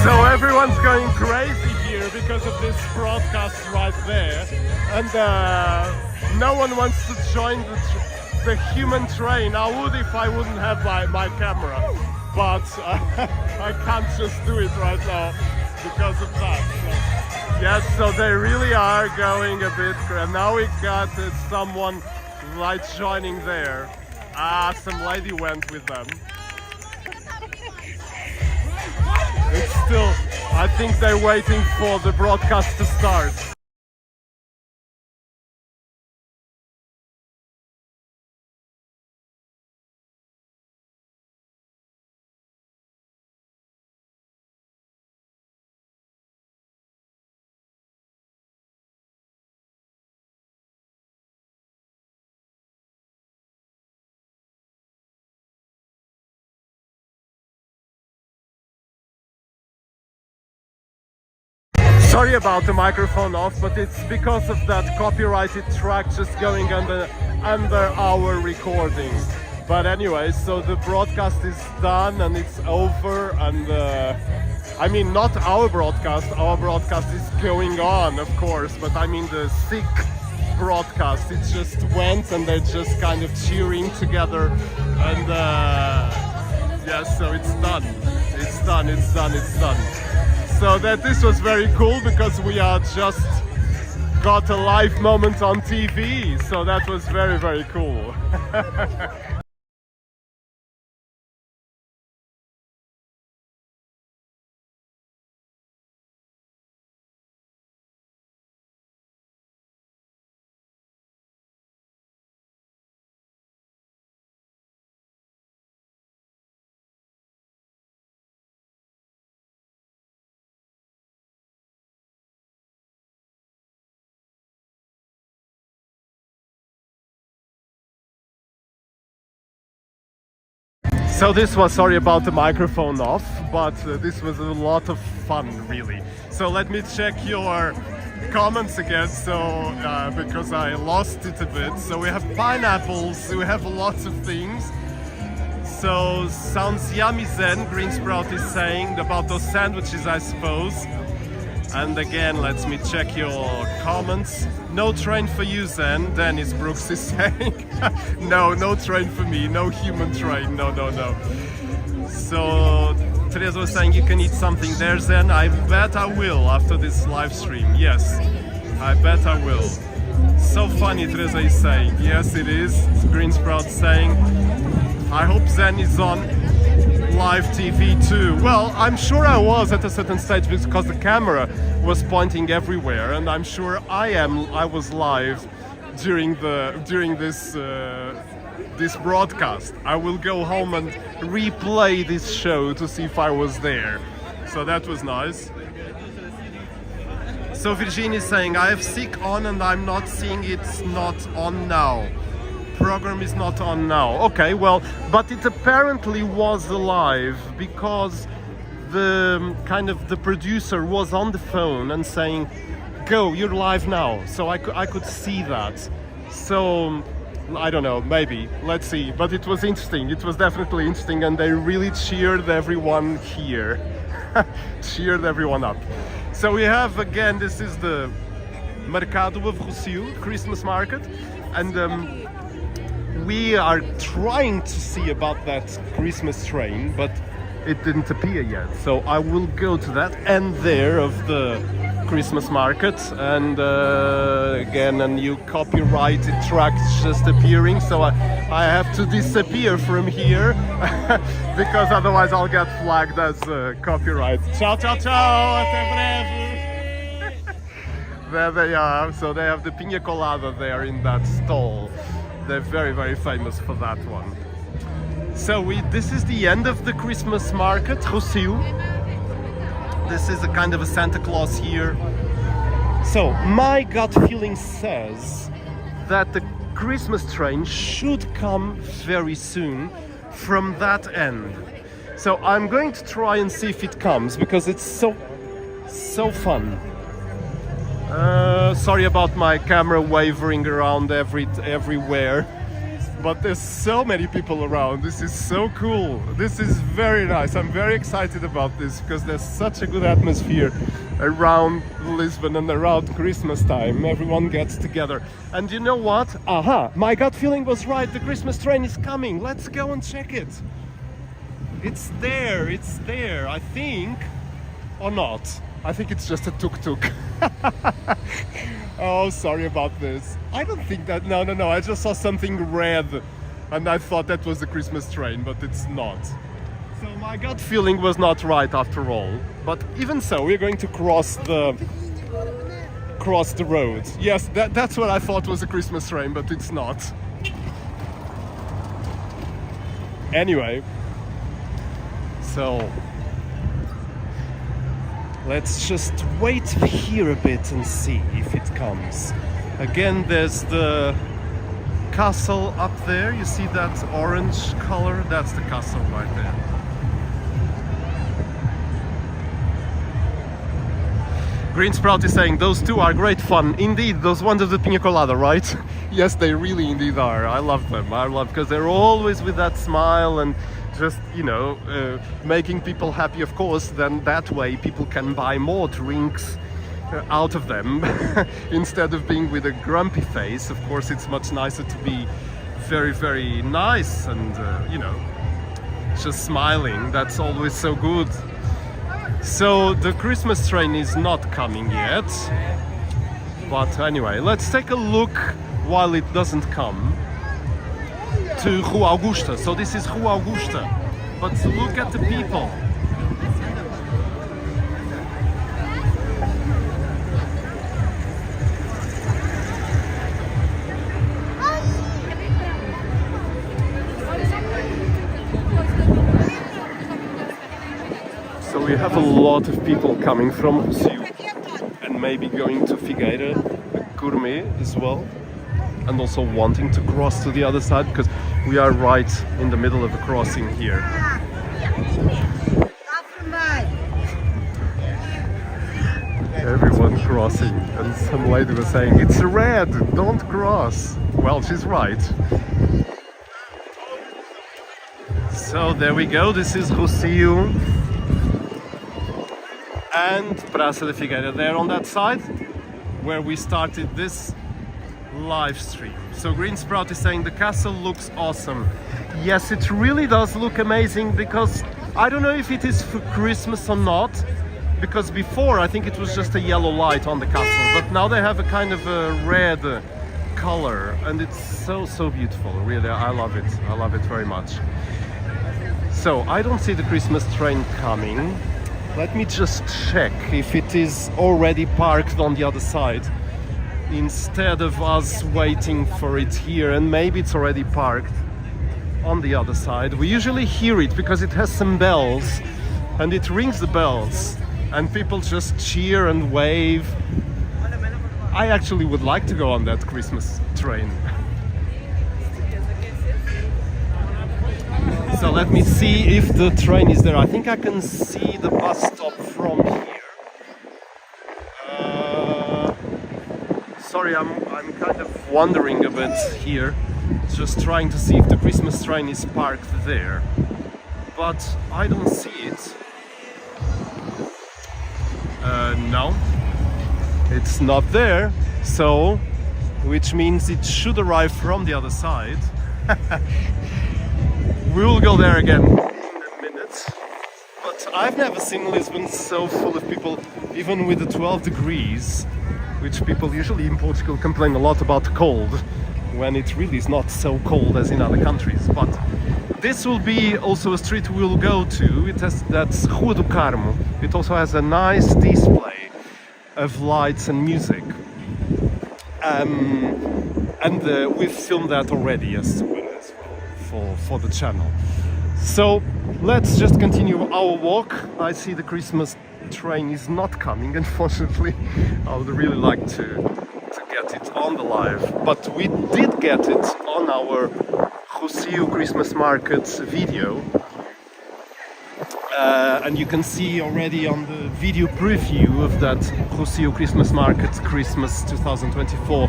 So everyone's going crazy here because of this broadcast right there, and no one wants to join the human train. I would if I wouldn't have my camera, but I can't just do it right now because of that. So, yes, so they really are going a bit crazy. Now we got someone like joining there. Some lady went with them. It's still, I think they're waiting for the broadcast to start. Sorry about the microphone off, but it's because of that copyrighted track just going under our recording. But anyway, so the broadcast is done and it's over, and I mean, not our broadcast is going on, of course, but I mean the sick broadcast, it just went and they're just kind of cheering together, and yes, so it's done. So that this was very cool because we are just got a live moment on TV, so that was very, very cool. So this was, sorry about the microphone off, but this was a lot of fun, really. So let me check your comments again, so because I lost it a bit. So we have pineapples, we have lots of things. So sounds yummy Zen, Green Sprout is saying about those sandwiches, I suppose. And again, let me check your comments. No train for you, Zen, Dennis Brooks is saying. No train for me, no human train, no. So Teresa was saying you can eat something there, Zen. I bet I will after this live stream. Yes, I bet I will. So funny, Teresa is saying. Yes, it is. Green Sprout saying. I hope Zen is on live TV too. Well, I'm sure I was at a certain stage because the camera was pointing everywhere, and I'm sure I was live during this broadcast. I will go home and replay this show to see if I was there. So that was nice. So Virginia is saying I have sick on and I'm not seeing it's not on now. Program is not on now. Okay, well, but it apparently was live because the producer was on the phone and saying, "Go, you're live now." So I could see that. So I don't know, maybe. Let's see. But it was interesting. It was definitely interesting, and they really cheered everyone here. Cheered everyone up. So we have again. This is the Mercado of Rossio Christmas Market, and we are trying to see about that Christmas train, but it didn't appear yet. So I will go to that end there of the Christmas market, and again a new copyrighted track is just appearing, so I have to disappear from here because otherwise I'll get flagged as copyright. Ciao, até breve. There they are. So they have the piña colada there in that stall. They're very, very famous for that one. So this is the end of the Christmas market, Rossio. This is a kind of a Santa Claus here. So my gut feeling says that the Christmas train should come very soon from that end. So I'm going to try and see if it comes because it's so fun. Sorry about my camera wavering around everywhere, but there's so many people around. This is so cool. This is very nice. I'm very excited about this because there's such a good atmosphere around Lisbon and around Christmas time. Everyone gets together. And you know what? Aha! My gut feeling was right. The Christmas train is coming. Let's go and check it. It's there. It's there. I think, or not. I think it's just a tuk-tuk. Oh, sorry about this. I don't think that... No. I just saw something red and I thought that was the Christmas train, but it's not. So my gut feeling was not right after all. But even so, we're going to cross the road. Yes, that's what I thought was a Christmas train, but it's not. Anyway, so let's just wait here a bit and see if it comes. Again, there's the castle up there. You see that orange color? That's the castle right there. Green Sprout is saying those two are great fun. Indeed, those ones of the pina colada, right? Yes, they really indeed are. I love them. I love because they're always with that smile and just, you know, making people happy, of course. Then that way people can buy more drinks out of them instead of being with a grumpy face. Of course, it's much nicer to be very, very nice and, you know, just smiling. That's always so good. So the Christmas train is not coming yet, but anyway, let's take a look while it doesn't come to Rua Augusta. So this is Rua Augusta, but look at the people. So we have a lot of people coming from Rossio and maybe going to Figueira Gourmet as well, and also wanting to cross to the other side because we are right in the middle of a crossing here. Everyone crossing, and some lady was saying, "It's red, don't cross." Well, she's right. So there we go, this is Rossio and Praça de Figueira there on that side where we started this live stream. So Green Sprout is saying the castle looks awesome. Yes, it really does look amazing, because I don't know if it is for Christmas or not, because before I think it was just a yellow light on the castle, but now they have a kind of a red color and it's so beautiful. Really, I love it very much. So I don't see the Christmas train coming. Let me just check if it is already parked on the other side instead of us waiting for it here, and maybe it's already parked on the other side. We usually hear it because it has some bells and it rings the bells and people just cheer and wave. I actually would like to go on that Christmas train. So let me see if the train is there. I think I can see the bus stop from here. Sorry, I'm kind of wandering a bit here, just trying to see if the Christmas train is parked there. But I don't see it. No, it's not there. So, which means it should arrive from the other side. We will go there again in a minute, but I've never seen Lisbon so full of people, even with the 12 degrees, which people usually in Portugal complain a lot about cold, when it really is not so cold as in other countries. But this will be also a street we'll go to. That's Rua do Carmo. It also has a nice display of lights and music. And we've filmed that already as well for the channel. So let's just continue our walk. I see the Christmas train is not coming, unfortunately. I would really like to get it on the live, but we did get it on our Rossio Christmas Market video. And you can see already on the video preview of that Rossio Christmas Market Christmas 2024,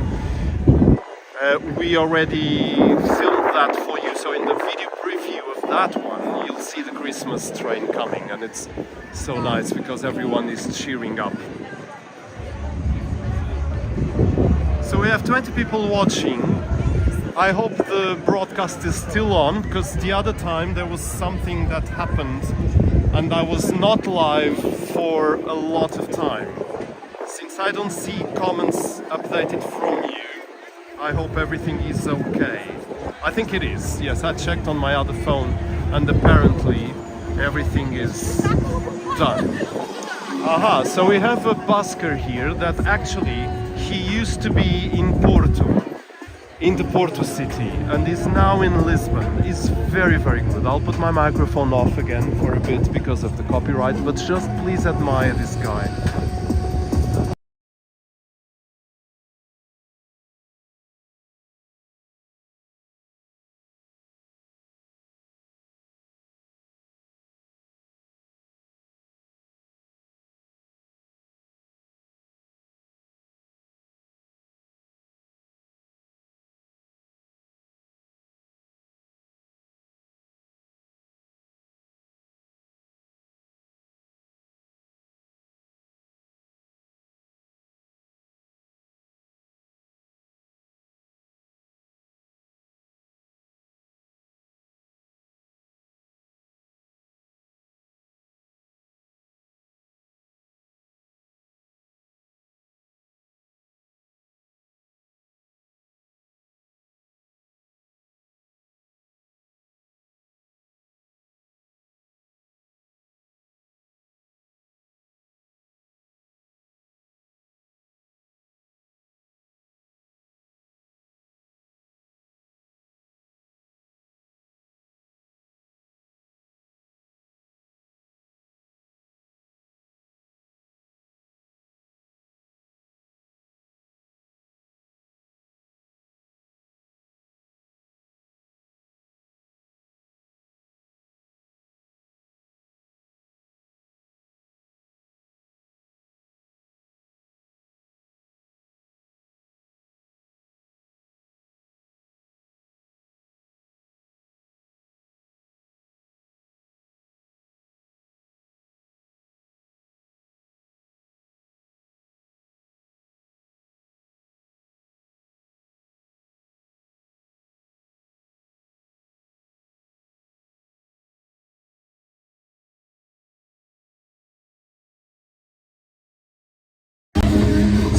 we already filmed that for you. So in the video preview of that one, you'll see the Christmas train coming, and it's so nice because everyone is cheering up. So we have 20 people watching. I hope the broadcast is still on, because the other time there was something that happened and I was not live for a lot of time. Since I don't see comments updated from you, I hope everything is okay. I think it is. Yes, I checked on my other phone and apparently everything is done. Aha, so we have a busker here that actually he used to be in Porto, in the Porto city, and is now in Lisbon. Is very good. I'll put my microphone off again for a bit because of the copyright, but just please admire this guy.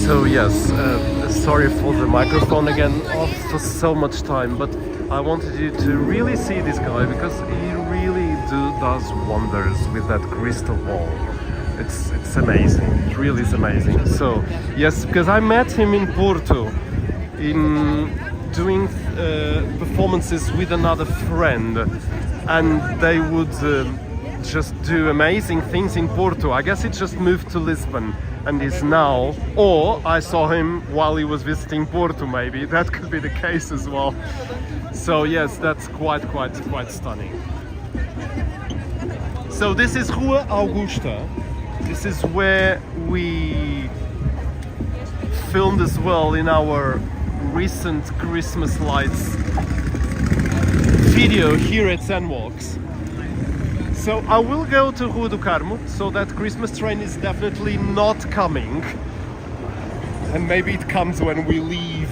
So yes, sorry for the microphone again off for so much time, but I wanted you to really see this guy because he really does wonders with that crystal ball. It's amazing, it really is amazing. So yes, because I met him in Porto in doing performances with another friend, and they would just do amazing things in Porto. I guess he just moved to Lisbon and is now, or I saw him while he was visiting Porto, maybe that could be the case as well. So yes, that's quite stunning. So this is Rua Augusta. This is where we filmed as well in our recent Christmas lights video here at Zenwalks. So I will go to Rua do Carmo, so that Christmas train is definitely not coming. And maybe it comes when we leave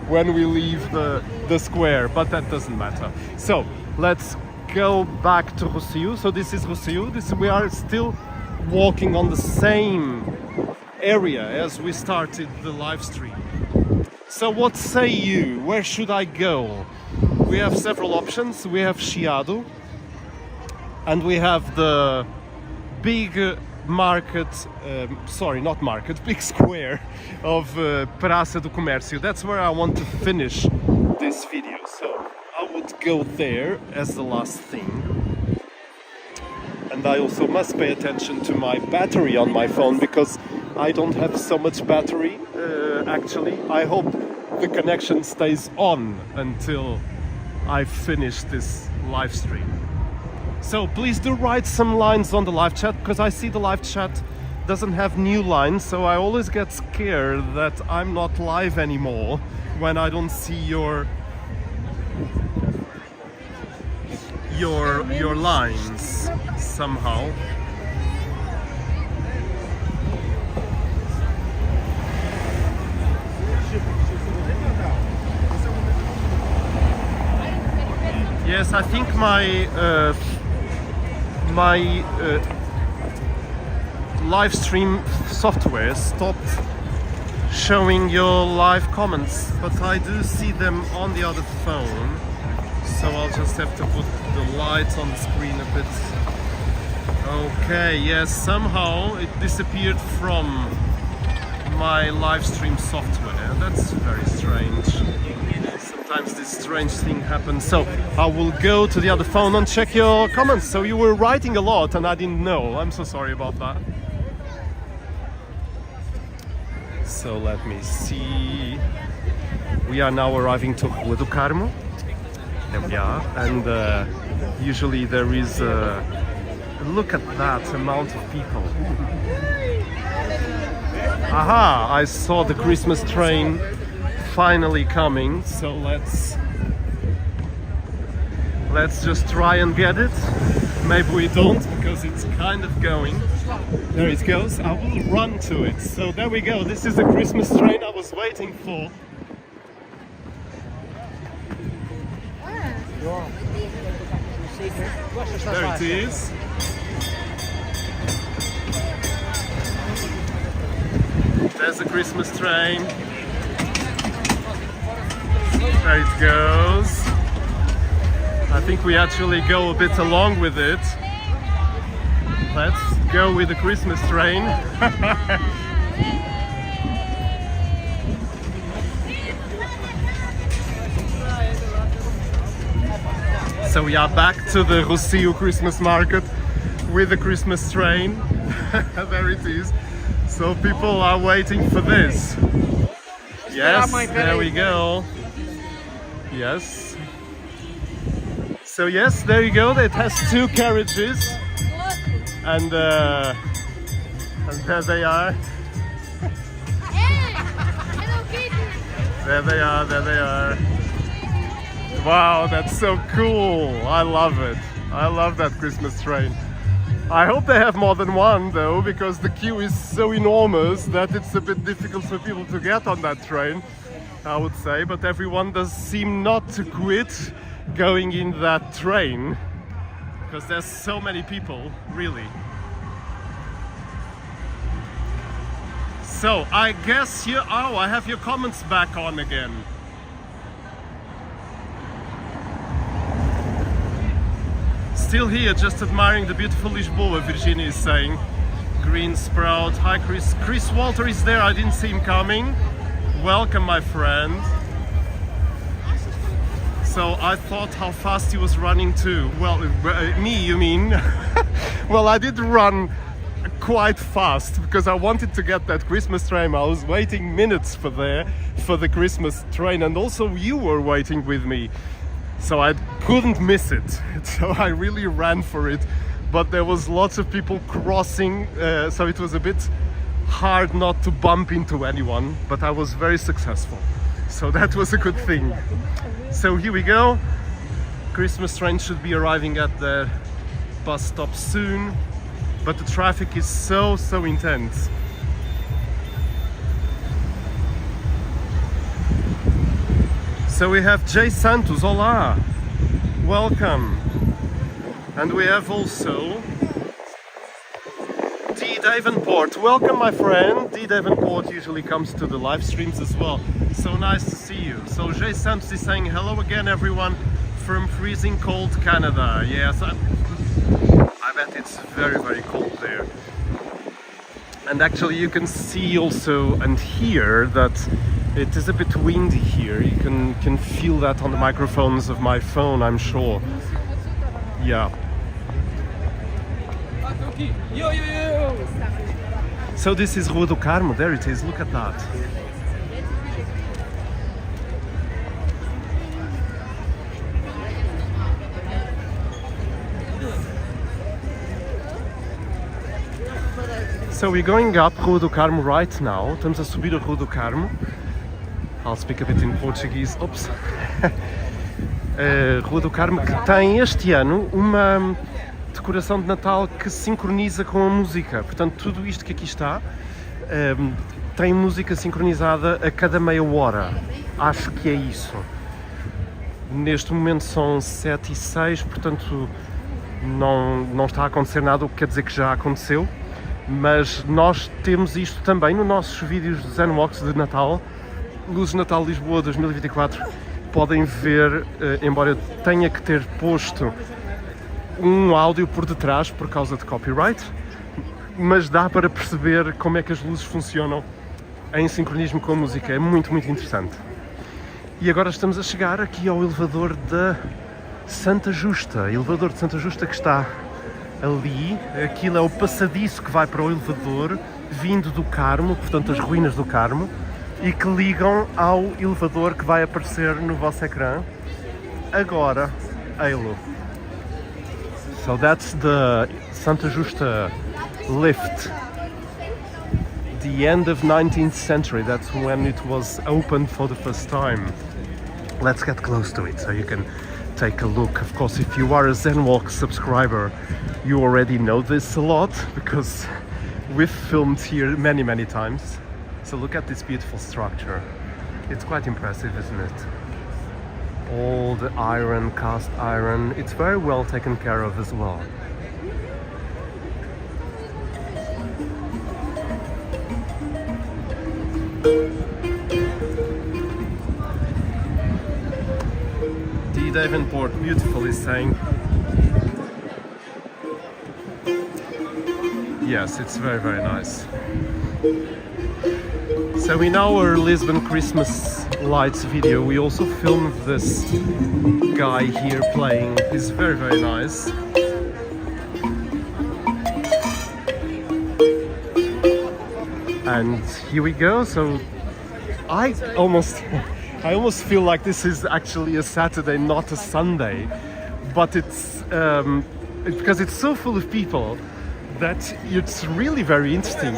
when we leave the square, but that doesn't matter. So let's go back to Rossio. So this is Rossio. We are still walking on the same area as we started the live stream. So what say you? Where should I go? We have several options. We have Chiado, and we have the big market, sorry, not market, big square of Praça do Comercio. That's where I want to finish this video. So I would go there as the last thing. And I also must pay attention to my battery on my phone because I don't have so much battery, actually. I hope the connection stays on until I finish this live stream. So please do write some lines on the live chat, because I see the live chat doesn't have new lines, so I always get scared that I'm not live anymore when I don't see your lines somehow. Yes, I think my live stream software stopped showing your live comments, but I do see them on the other phone, so I'll just have to put the lights on the screen a bit. Okay, yes, somehow it disappeared from my live stream software. That's very strange. Sometimes this strange thing happens. So I will go to the other phone and check your comments. So you were writing a lot and I didn't know. I'm so sorry about that. So let me see. We are now arriving to Rua do Carmo. There we are. And usually there is look at that amount of people. Aha! I saw the Christmas train finally coming, so let's just try and get it. Maybe we don't, because it's kind of going. There it goes. I will run to it. So there we go. This is the Christmas train I was waiting for. There it is. There's the Christmas train. There it goes. I think we actually go a bit along with it. Let's go with the Christmas train. So we are back to the Rossio Christmas Market with the Christmas train. There it is. So people are waiting for this. Yes, there we go. Yes. So yes, there you go. It has two carriages, and there they are. There they are. There they are. Wow, that's so cool. I love it. I love that Christmas train. I hope they have more than one though, because the queue is so enormous that it's a bit difficult for people to get on that train, I would say. But everyone does seem not to quit going in that train, because there's so many people, really. So I guess you. Oh, I have your comments back on again. Still here, just admiring the beautiful Lisboa, Virginia is saying. Green Sprout. Hi, Chris. Chris Walter is there. I didn't see him coming. Welcome, my friend. So I thought how fast he was running too. Well, me, you mean? Well, I did run quite fast because I wanted to get that Christmas tram. I was waiting minutes for the Christmas train, and also you were waiting with me. So I couldn't miss it. So I really ran for it. But there was lots of people crossing, so it was a bit hard not to bump into anyone, but I was very successful. So that was a good thing. So here we go. Christmas train should be arriving at the bus stop soon, but the traffic is so intense. So we have Jay Santos, hola, welcome. And we have also D. Davenport, welcome my friend. D. Davenport usually comes to the live streams as well. So nice to see you. So Jay Santos is saying hello again everyone from freezing cold Canada. Yes, I bet it's very cold there. And actually you can see also and hear that it is a bit windy here. You can feel that on the microphones of my phone, I'm sure. Yeah. So this is Rua do Carmo, there it is, look at that. So we're going up Rua do Carmo right now. Estamos a subir a Rua do Carmo. I'll speak a bit in Portuguese. Oops. Rua do Carmo, que tem este ano uma decoração de Natal que se sincroniza com a música. Portanto, tudo isto que aqui está tem música sincronizada a cada meia hora. Acho que é isso. Neste momento são 7h06, portanto não está a acontecer nada, o que quer dizer que já aconteceu. Mas nós temos isto também nos nossos vídeos de Zenwalks de Natal. Luzes de Natal Lisboa 2024. Podem ver, embora eu tenha que ter posto um áudio por detrás por causa de copyright, mas dá para perceber como é que as luzes funcionam em sincronismo com a música. É muito interessante. E agora estamos a chegar aqui ao elevador de Santa Justa. Elevador de Santa Justa que está ali. Aquilo é o passadiço que vai para o elevador vindo do Carmo, portanto as ruínas do Carmo, e que ligam ao elevador que vai aparecer no vosso ecrã agora. Ei-lo. So that's the Santa Justa lift. The end of 19th century, that's when it was opened for the first time. Let's get close to it so you can take a look. Of course, if you are a Zenwalk subscriber, you already know this a lot because we've filmed here many times. So look at this beautiful structure. It's quite impressive, isn't it? All the iron, cast iron, it's very well taken care of as well. D. Davenport, beautiful, is saying. Yes, it's very nice. So in our Lisbon Christmas Lights video, we also filmed this guy here playing. He's very nice. And here we go. So I almost feel like this is actually a Saturday, not a Sunday, but it's because it's so full of people that it's really very interesting.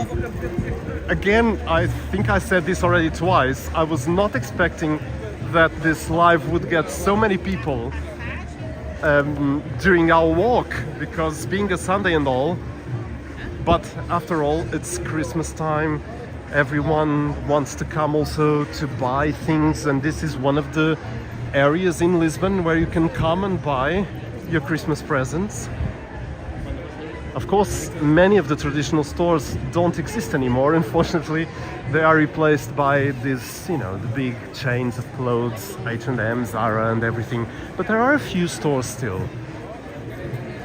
Again, I think I said this already twice. I was not expecting that this live would get so many people during our walk, because being a Sunday and all, but after all, it's Christmas time. Everyone wants to come also to buy things, and this is one of the areas in Lisbon where you can come and buy your Christmas presents. Of course, many of the traditional stores don't exist anymore, unfortunately. They are replaced by these, you know, the big chains of clothes, H&M, Zara and everything. But there are a few stores still.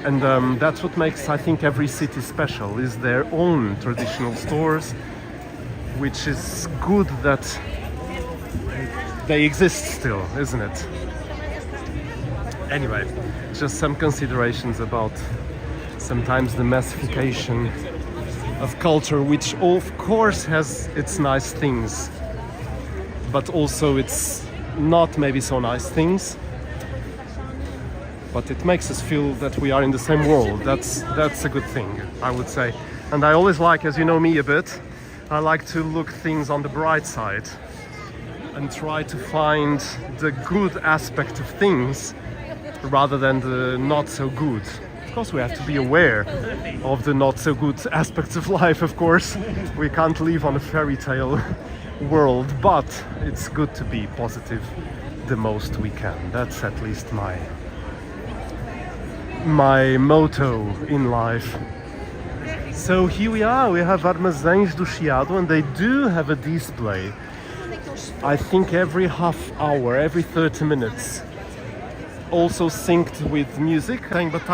And that's what makes, I think, every city special, is their own traditional stores, which is good that they exist still, isn't it? Anyway, just some considerations about sometimes the massification of culture, which of course has its nice things, but also it's not maybe so nice things. But it makes us feel that we are in the same world. That's a good thing, I would say. And I always like, as you know me a bit, I like to look things on the bright side and try to find the good aspect of things rather than the not so good. Of course, we have to be aware of the not so good aspects of life, of course. We can't live on a fairy tale world, but it's good to be positive the most we can. That's at least my motto in life. So here we are, we have Armazéns do Chiado, and they do have a display, I think every half hour, every 30 minutes, also synced with music. But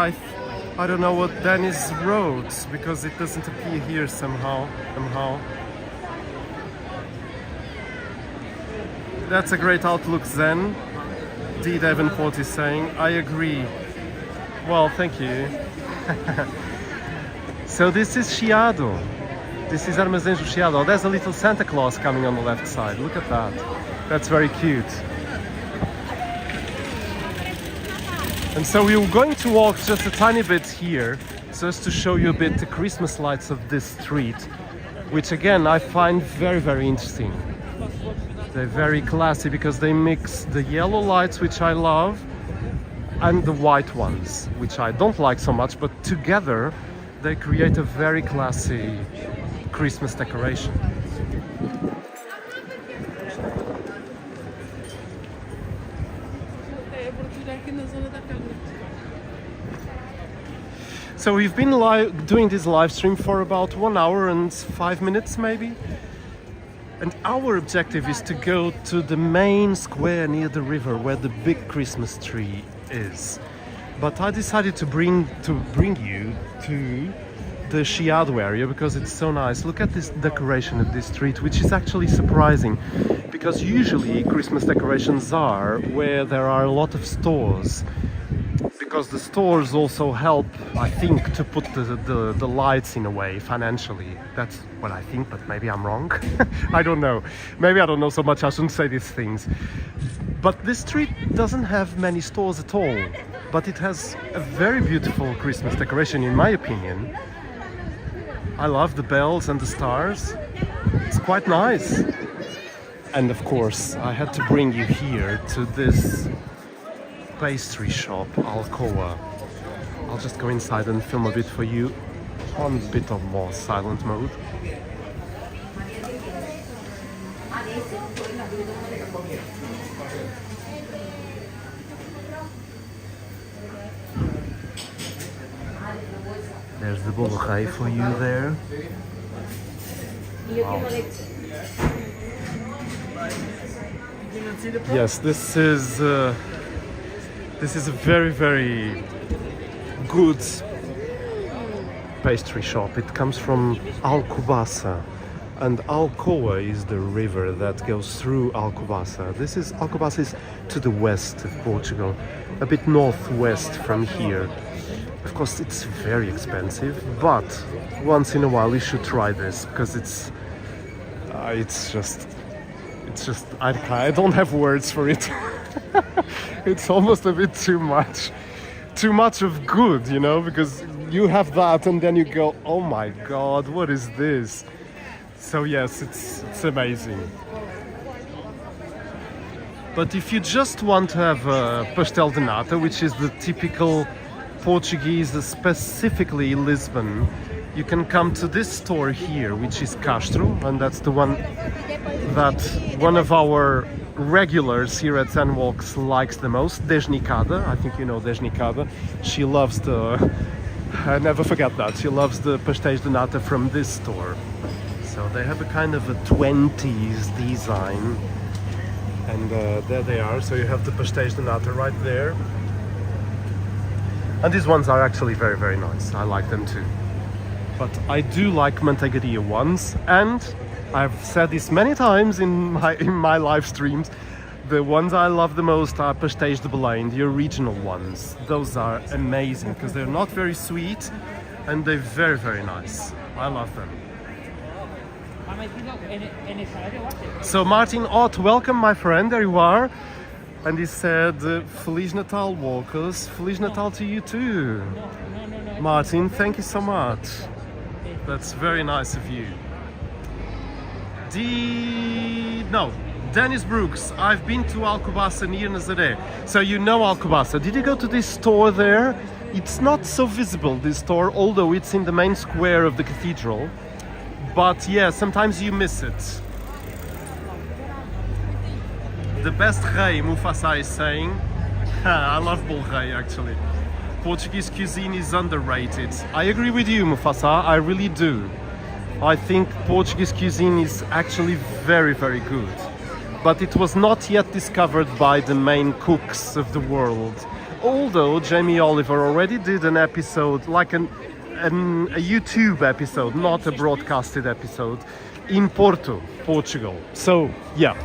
I don't know what Dennis wrote, because it doesn't appear here somehow. That's a great outlook, Zen. D. Davenport is saying, I agree. Well, thank you. So this is Chiado. This is Armazéns do Chiado. There's a little Santa Claus coming on the left side. Look at that. That's very cute. And so we were going to walk just a tiny bit here, just to show you a bit the Christmas lights of this street, which again I find very, very interesting. They're very classy because they mix the yellow lights, which I love, and the white ones, which I don't like so much, but together they create a very classy Christmas decoration. So we've been doing this live stream for about 1 hour and 5 minutes maybe. And our objective is to go to the main square near the river where the big Christmas tree is. But I decided to bring you to the Chiado area because it's so nice. Look at this decoration of this street, which is actually surprising, because usually Christmas decorations are where there are a lot of stores, because the stores also help, I think, to put the lights in a way financially. That's what I think, but maybe I'm wrong. I don't know. Maybe I don't know so much, I shouldn't say these things. But this street doesn't have many stores at all, but it has a very beautiful Christmas decoration, in my opinion. I love the bells and the stars. It's quite nice. And of course, I had to bring you here to this pastry shop, Alcoa. I'll just go inside and film a bit for you on a bit of more silent mode. There's the bolo rei for you there. Wow. Yes, this is a very, very good pastry shop. It comes from Alcobaça, and Alcoa is the river that goes through Alcobaça. Alcobaça is to the west of Portugal, a bit northwest from here. Of course, it's very expensive, but once in a while you should try this, because it's just I don't have words for it. It's almost a bit too much of good, you know, because you have that and then you go, oh my god, what is this? So yes, it's amazing. But if you just want to have pastel de nata, which is the typical Portuguese, specifically Lisbon, you can come to this store here, which is Castro, and that's the one that one of our regulars here at Zen Walks likes the most, Desnicada. I think you know Desnicada. She loves the I never forget that. She loves the pastéis de nata from this store. So they have a kind of a 20s design. And there they are. So you have the pastéis de nata right there. And these ones are actually very, very nice. I like them too. But I do like manteigaria ones. And I've said this many times in my live streams. The ones I love the most are pastéis de Belém, the original ones. Those are amazing because they're not very sweet and they're very, very nice. I love them. So Martin Ott, welcome my friend, there you are. And he said, Feliz Natal walkers, Feliz Natal to you too. Martin, thank you so much. That's very nice of you. Dennis Brooks, I've been to Alcobaça near Nazaré. So you know Alcobaça. Did you go to this store there? It's not so visible, this store, although it's in the main square of the cathedral. But yeah, sometimes you miss it. The best rei, Mufasa is saying. I love bol rei actually. Portuguese cuisine is underrated. I agree with you, Mufasa, I really do. I think Portuguese cuisine is actually very, very good. But it was not yet discovered by the main cooks of the world. Although Jamie Oliver already did an episode, like a YouTube episode, not a broadcasted episode, in Porto, Portugal. So, yeah.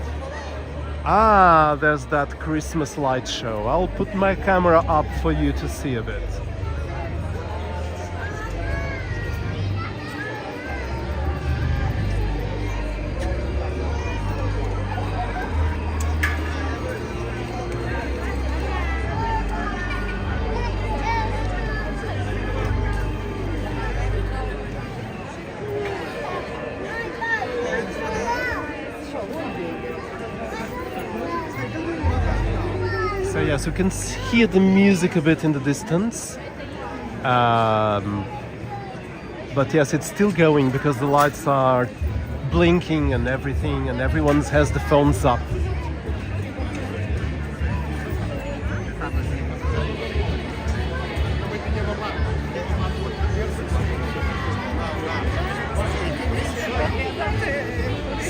Ah, there's that Christmas light show. I'll put my camera up for you to see a bit. So yes, you can hear the music a bit in the distance. But yes, it's still going because the lights are blinking and everything, and everyone has the phones up.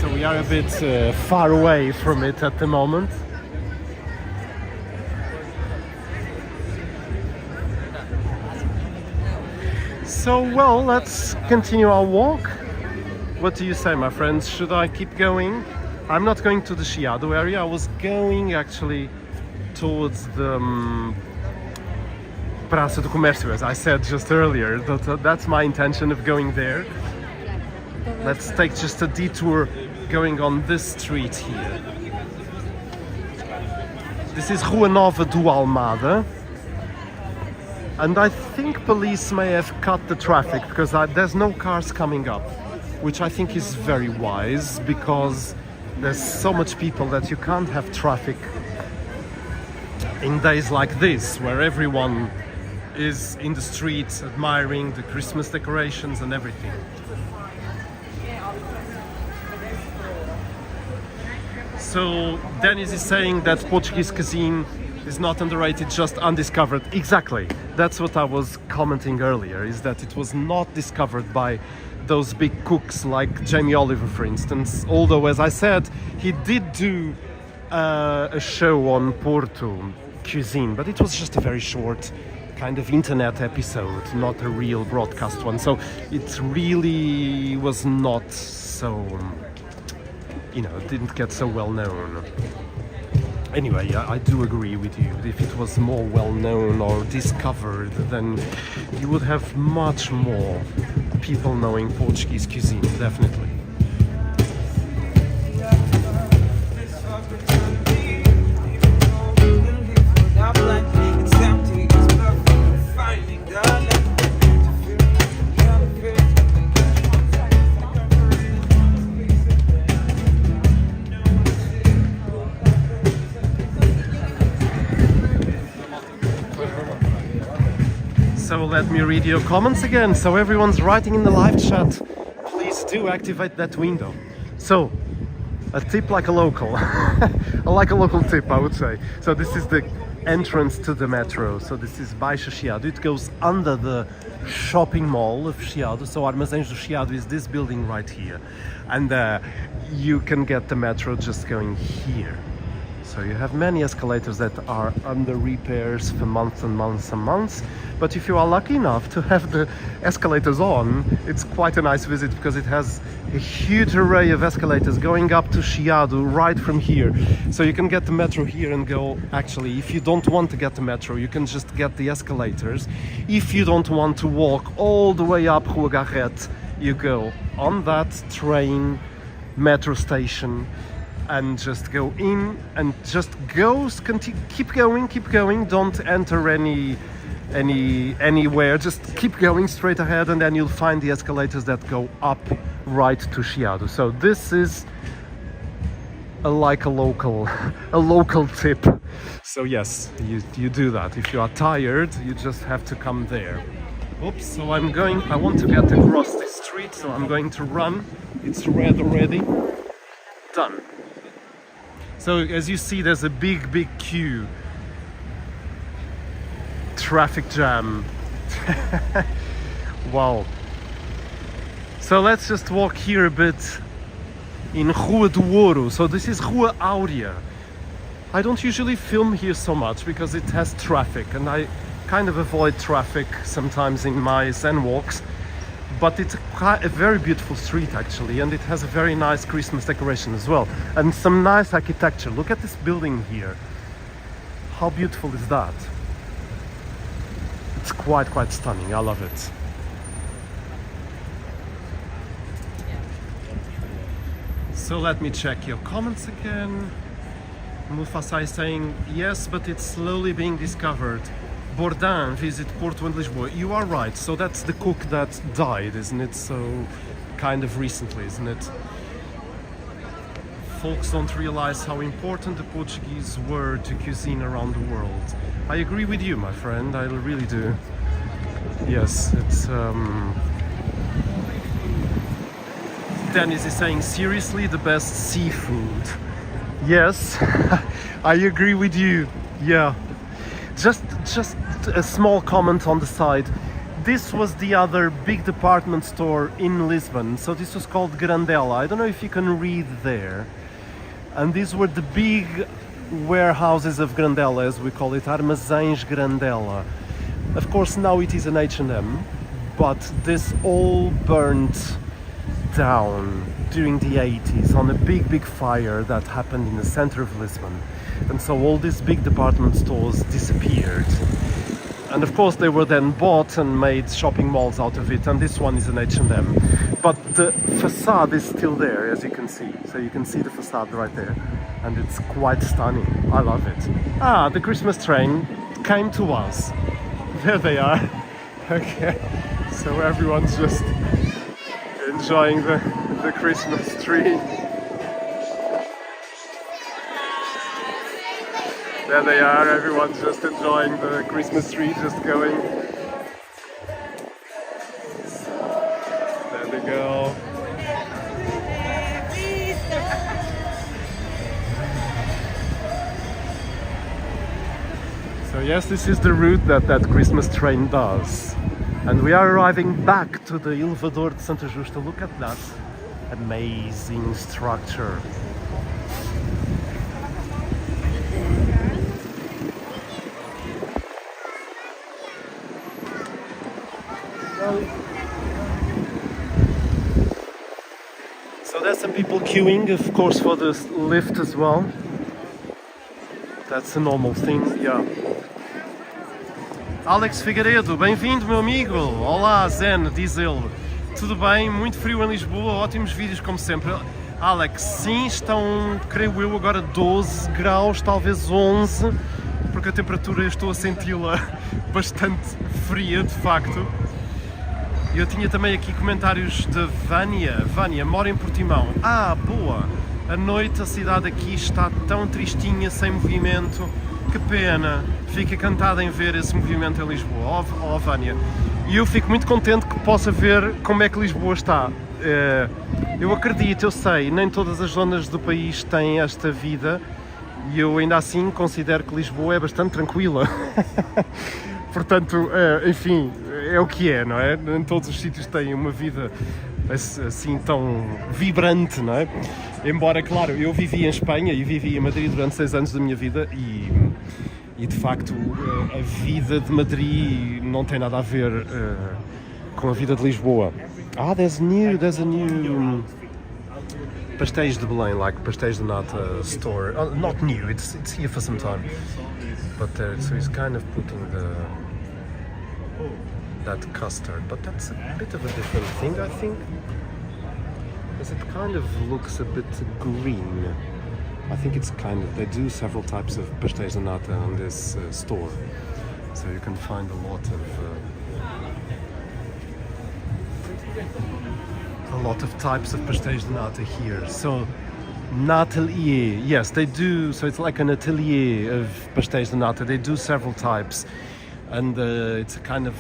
So we are a bit far away from it at the moment. So, well, let's continue our walk. What do you say, my friends? Should I keep going? I'm not going to the Chiado area. I was going actually towards the Praça do Comercio, as I said just earlier. That's my intention of going there. Let's take just a detour going on this street here. This is Rua Nova do Almada. And I think police may have cut the traffic because there's no cars coming up, which I think is very wise because there's so much people that you can't have traffic in days like this, where everyone is in the streets admiring the Christmas decorations and everything. So Dennis is saying that Portuguese cuisine is not underrated, just undiscovered. Exactly. That's what I was commenting earlier, is that it was not discovered by those big cooks like Jamie Oliver, for instance. Although, as I said, he did do a show on Porto cuisine, but it was just a very short kind of internet episode, not a real broadcast one. So it really was not so, didn't get so well known. Anyway, yeah, I do agree with you. If it was more well-known or discovered, then you would have much more people knowing Portuguese cuisine, definitely. So let me read your comments again. So everyone's writing in the live chat. Please do activate that window. So, a tip like a local. Like a local tip, I would say. So this is the entrance to the metro. So this is Baixa Chiado. It goes under the shopping mall of Chiado. So Armazéns do Chiado is this building right here. And you can get the metro just going here. So you have many escalators that are under repairs for months and months and months. But if you are lucky enough to have the escalators on, it's quite a nice visit because it has a huge array of escalators going up to Chiado right from here. So you can get the metro here and go, actually, if you don't want to get the metro, you can just get the escalators. If you don't want to walk all the way up Rua Garrett, you go on that train metro station and just go in and just go, keep going, don't enter anywhere, just keep going straight ahead, and then you'll find the escalators that go up right to Chiado. So this is like a local tip. So yes, you do that. If you are tired, you just have to come there. Oops, so I want to get across this street, so I'm going to run. It's red already. Done. So as you see, there's a big queue. Traffic jam. Wow. So let's just walk here a bit in Rua do Ouro. So this is Rua Áurea. I don't usually film here so much because it has traffic, and I kind of avoid traffic sometimes in my Zen walks. But it's a very beautiful street actually, and it has a very nice Christmas decoration as well, and some nice architecture. Look at this building here. How beautiful is that? It's quite stunning. I love it. So let me check your comments again. Mufasa is saying yes, but it's slowly being discovered. Bourdain visit Porto and Lisboa. You are right. So that's the cook that died, isn't it? So kind of recently, isn't it? Folks don't realize how important the Portuguese were to cuisine around the world. I agree with you, my friend. I really do. Yes, it's Dennis is saying, seriously, the best seafood. Yes, I agree with you. Yeah. Just a small comment on the side. This was the other big department store in Lisbon. So this was called Grandela. I don't know if you can read there. And these were the big warehouses of Grandela, as we call it, Armazéns Grandela. Of course, now it is an H&M, but this all burnt down during the 80s on a big fire that happened in the center of Lisbon. And so all these big department stores disappeared. And of course they were then bought and made shopping malls out of it, and this one is an H&M. But the facade is still there, as you can see. So you can see the facade right there, and it's quite stunning. I love it. Ah, the Christmas train came to us. There they are. Okay, so everyone's just enjoying the Christmas tree. There they are, everyone's just enjoying the Christmas tree, just going. There they go. So yes, this is the route that Christmas train does. And we are arriving back to the Elevador de Santa Justa. Look at that amazing structure. So there's some people queuing, of course, for the lift as well. That's a normal thing, yeah. Alex Figueiredo, bem-vindo, meu amigo. Olá, Zen, diz ele. Tudo bem? Muito frio em Lisboa, ótimos vídeos como sempre. Alex, sim, estão, creio eu, agora 12 graus, talvez 11, porque a temperatura eu estou a senti-la bastante fria, de facto. Eu tinha também aqui comentários de Vânia. Vânia, mora em Portimão. Ah, boa! À noite a cidade aqui está tão tristinha, sem movimento. Que pena! Fica encantada em ver esse movimento em Lisboa. Oh, Vânia. E eu fico muito contente que possa ver como é que Lisboa está. Eu acredito, eu sei, nem todas as zonas do país têm esta vida, E eu ainda assim considero que Lisboa é bastante tranquila. Portanto, enfim, é o que é, não é? Em todos os sítios têm uma vida assim tão vibrante, não é? Embora, claro, eu vivi em Espanha e vivi em Madrid durante 6 anos da minha vida e de facto a vida de Madrid não tem nada a ver com a vida de Lisboa. Ah, there's a new pastéis de Belém, like pastéis de nata store. Oh, not new, it's here for some time. But so he's kind of putting that custard, but that's a bit of a different thing, I think, because it kind of looks a bit green. I think it's kind of, they do several types of pastéis de nata on this store, so you can find a lot of types of pastéis de nata here. So Natelier, yes, they do. So it's like an atelier of pastéis de nata. They do several types, and it's a kind of.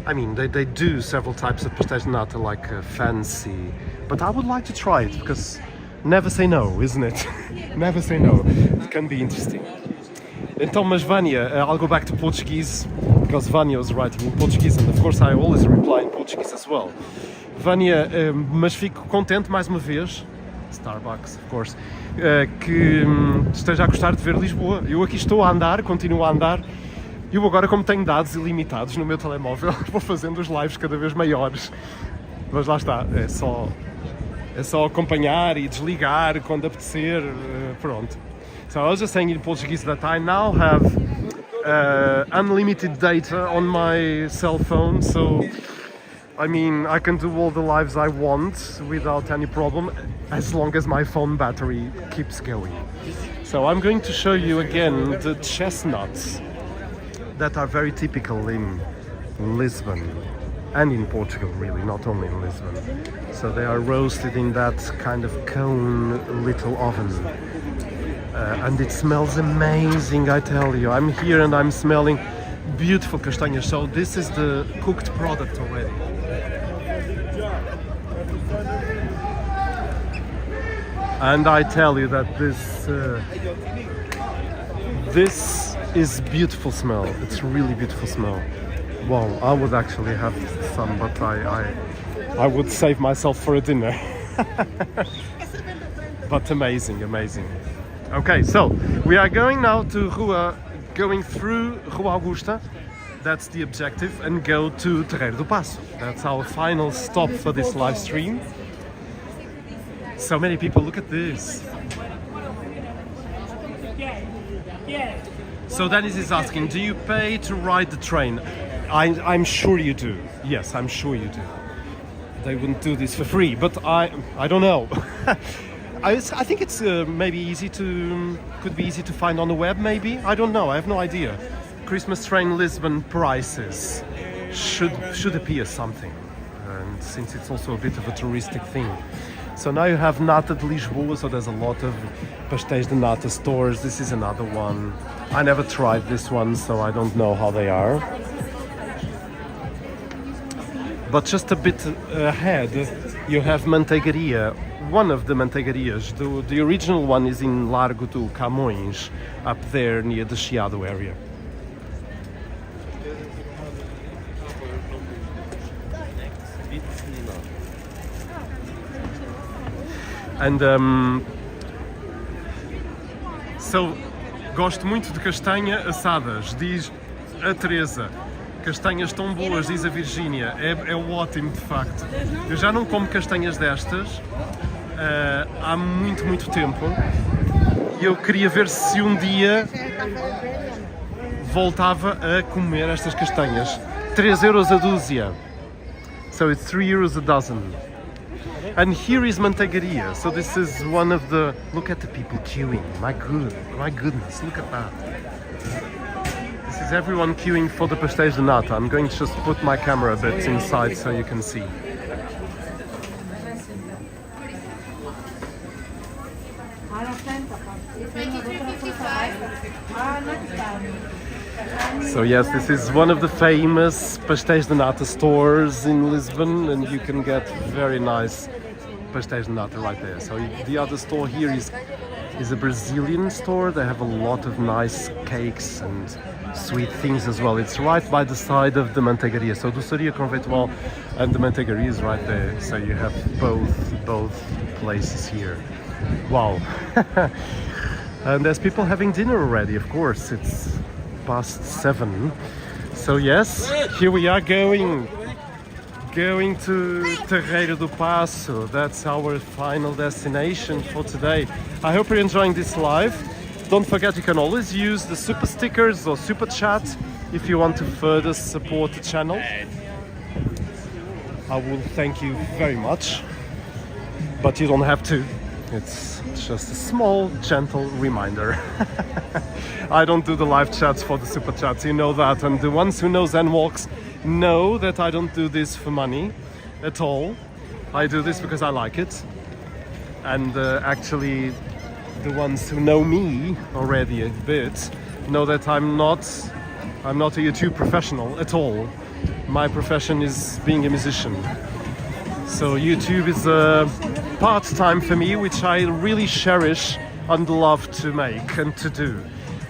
I mean, they do several types of pastéis de nata, like fancy. But I would like to try it because never say no, isn't it? Never say no. It can be interesting. Então, mas Vânia, I'll go back to Portuguese because Vânia was writing in Portuguese, and of course I always reply in Portuguese as well. Vânia, mas fico contente mais uma vez, Starbucks, of course, que esteja a gostar de ver Lisboa. Eu aqui estou a andar, continuo a andar. Eu agora, como tenho dados ilimitados no meu telemóvel, vou fazendo os lives cada vez maiores. Mas lá está, é só acompanhar e desligar quando apetecer, pronto. So I was just saying in Portuguese that I now have unlimited data on my cell phone, so I mean, I can do all the lives I want without any problem, as long as my phone battery keeps going. So I'm going to show you again the chestnuts that are very typical in Lisbon and in Portugal, really, not only in Lisbon. So they are roasted in that kind of cone little oven. And it smells amazing, I tell you. I'm here and I'm smelling beautiful castanhas. So this is the cooked product already. And I tell you that this is beautiful smell. It's really beautiful smell. Wow, I would actually have some, but I would save myself for a dinner. But amazing, amazing. Okay, so we are going now to going through Rua Augusta. That's the objective, and go to Terreiro do Passo. That's our final stop for this live stream. So many people, look at this. So Dennis is asking, do you pay to ride the train? I'm sure you do. Yes, I'm sure you do. They wouldn't do this for free, but I don't know. I think it's maybe could be easy to find on the web, maybe. I don't know. I have no idea. Christmas train Lisbon prices should appear something, and since it's also a bit of a touristic thing. So now you have Nata de Lisboa, so there's a lot of pastéis de nata stores. This is another one. I never tried this one, so I don't know how they are. But just a bit ahead, you have Manteigaria. One of the manteigarias, the original one is in Largo do Camões, up there near the Chiado area. And so, gosto muito de castanha assadas, diz a Teresa. Castanhas tão boas, diz a Virgínia. É ótimo, de facto. Eu já não como castanhas destas há muito tempo. E eu queria ver se um dia voltava a comer estas castanhas. 3 euros a dúzia. So it's 3 euros a dozen. And here is Manteigaria. So this is one of the... Look at the people queuing. My goodness, look at that. This is everyone queuing for the pastéis de nata. I'm going to just put my camera a bit inside so you can see. So yes, this is one of the famous pastéis de nata stores in Lisbon, and you can get very nice pastéis de nata right there. So the other store here is is a Brazilian store. They have a lot of nice cakes and sweet things as well. It's right by the side of the Manteigaria. So Doçaria Conventual and the Manteigaria is right there. So you have both places here. Wow. And there's people having dinner already, of course. It's past 7. So yes, here we are going to Terreiro do Passo. That's our final destination for today. I hope you're enjoying this live. Don't forget, you can always use the super stickers or super chat if you want to further support the channel. I will thank you very much, but you don't have to. It's just a small, gentle reminder. I don't do the live chats for the super chats, you know that, and the ones who know ZenWalks know that I don't do this for money at all. I do this because I like it, and actually the ones who know me already a bit know that I'm not a YouTube professional at all. My profession is being a musician. So YouTube is a part-time for me, which I really cherish and love to make and to do.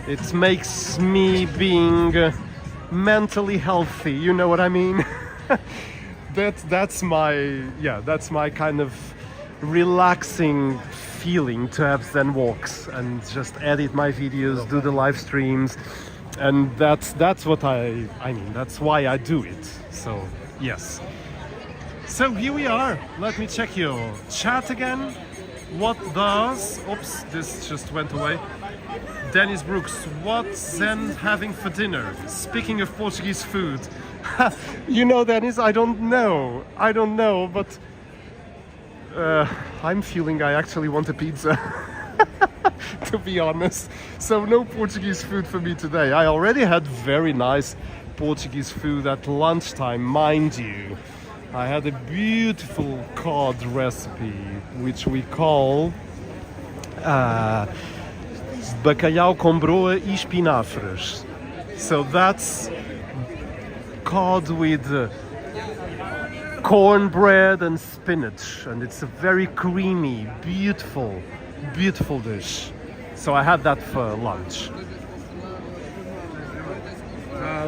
It makes me being mentally healthy, you know what I mean? that's my kind of relaxing feeling, to have ZenWalks and just edit my videos, do the live streams, and that's what I mean, that's why I do it. So yes. So here we are. Let me check your chat again. What does... Oops, this just went away. Dennis Brooks, what's Zen having for dinner? Speaking of Portuguese food. You know, Dennis, I don't know, but I'm feeling I actually want a pizza. To be honest. So no Portuguese food for me today. I already had very nice Portuguese food at lunchtime, mind you. I had a beautiful cod recipe, which we call bacalhau com broa e espinafres. So that's cod with cornbread and spinach, and it's a very creamy, beautiful dish. So I had that for lunch.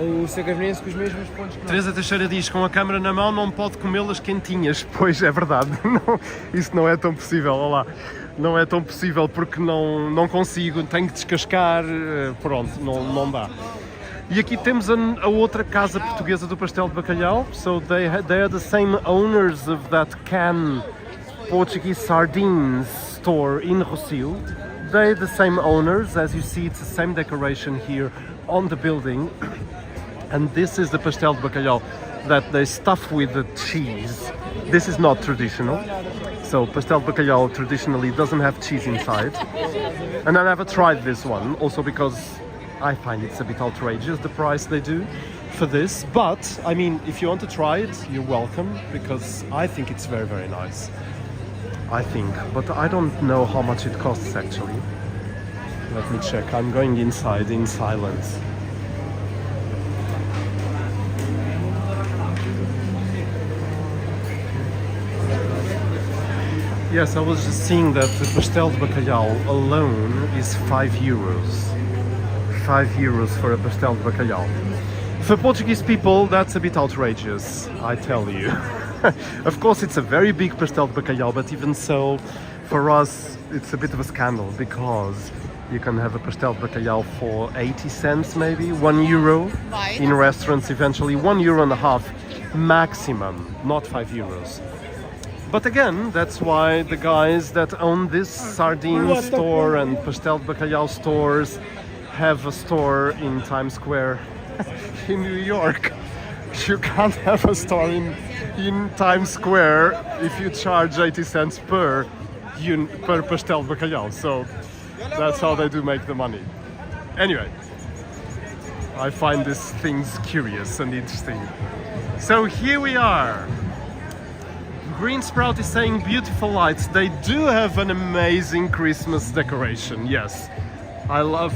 O Sacavrense com os mesmos pontos que nós. Teresa Teixeira diz, com a câmera na mão não pode comê-las quentinhas. Pois, é verdade, não, isso não é tão possível, olha lá. Não é tão possível porque não consigo, tenho que descascar, pronto, não dá. E aqui temos a outra casa portuguesa do pastel de bacalhau. So they are the same owners of that can Portuguese sardines store in Rossio. They're the same owners, as you see, it's the same decoration here on the building. And this is the pastel de bacalhau that they stuff with the cheese. This is not traditional. So pastel de bacalhau traditionally doesn't have cheese inside. And I never tried this one, also because I find it's a bit outrageous, the price they do for this. But, I mean, if you want to try it, you're welcome, because I think it's very, very nice. I think, but I don't know how much it costs actually. Let me check. I'm going inside in silence. Yes, I was just seeing that the pastel de bacalhau alone is €5. €5 for a pastel de bacalhau. For Portuguese people, that's a bit outrageous, I tell you. Of course, it's a very big pastel de bacalhau, but even so, for us, it's a bit of a scandal, because you can have a pastel de bacalhau for 80 cents, maybe €1 in restaurants. Eventually, €1.50 maximum, not €5. But again, that's why the guys that own this sardine store and pastel de bacalhau stores have a store in Times Square in New York. You can't have a store in Times Square if you charge 80 cents per pastel de bacalhau. So that's how they do make the money. Anyway, I find these things curious and interesting. So here we are. Green Sprout is saying beautiful lights. They do have an amazing Christmas decoration. Yes, I love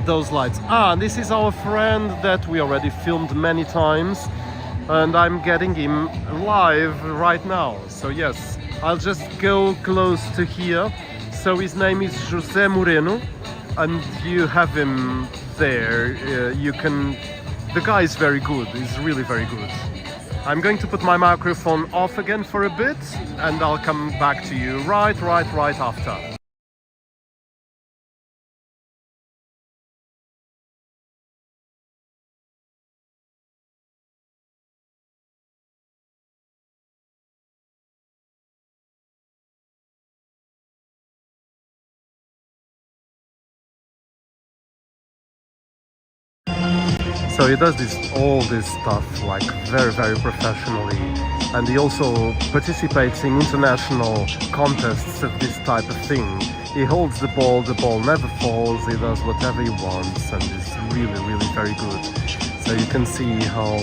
those lights. This is our friend that we already filmed many times, and I'm getting him live right now. So yes, I'll just go close to here So his name is José Moreno, and you have him there. The guy is very good. He's really very good. I'm going to put my microphone off again for a bit, and I'll come back to you right after. So he does all this stuff like very professionally, and he also participates in international contests of this type of thing. He holds the ball never falls, he does whatever he wants, and is really very good. So you can see how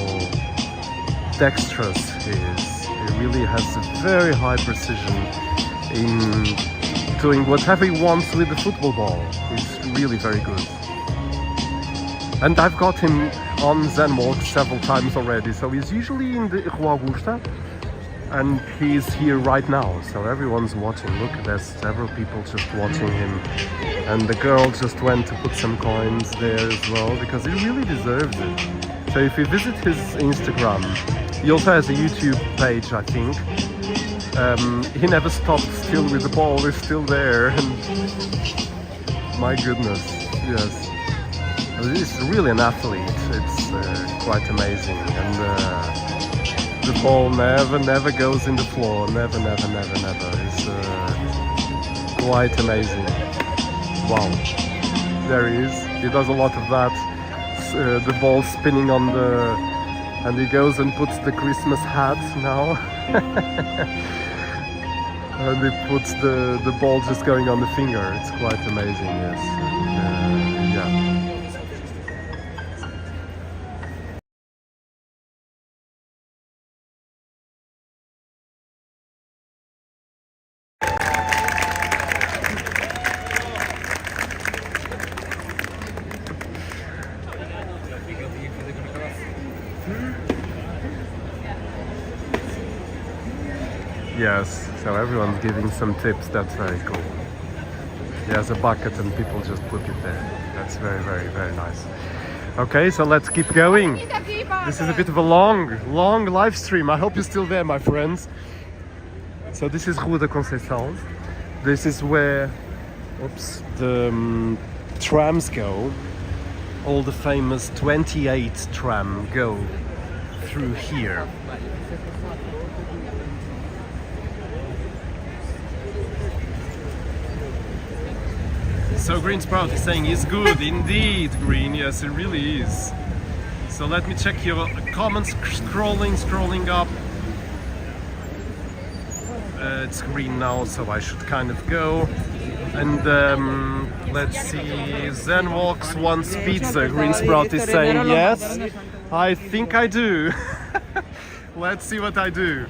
dexterous he is. He really has a very high precision in doing whatever he wants with the football ball. He's really very good. And I've got him on Zen Walk several times already, so he's usually in the Rua Augusta, and he's here right now, so everyone's watching. Look, there's several people just watching him, and the girl just went to put some coins there as well, because he really deserves it. So if you visit his Instagram, he also has a YouTube page, I think. He never stopped still with the ball, he's still there, and my goodness, yes. He's really an athlete. It's quite amazing, and the ball never goes in the floor. Never. It's quite amazing. Wow, there he is. He does a lot of that. The ball spinning on and he goes and puts the Christmas hat now, and he puts the ball just going on the finger. It's quite amazing. Yes. Yeah. Yes, so everyone's giving some tips. That's very cool. He has a bucket and people just put it there. That's very nice. Okay, so let's keep going. This is a bit of a long live stream. I hope you're still there, my friends. So this is Rua da Conceição. This is where the trams go. All the famous 28 tram go through here. So Green Sprout is saying it's good, indeed, Green. Yes, it really is. So let me check your comments. Scrolling up. It's green now, so I should kind of go. And let's see. Zen Walks wants pizza. Green Sprout is saying yes. I think I do. Let's see what I do.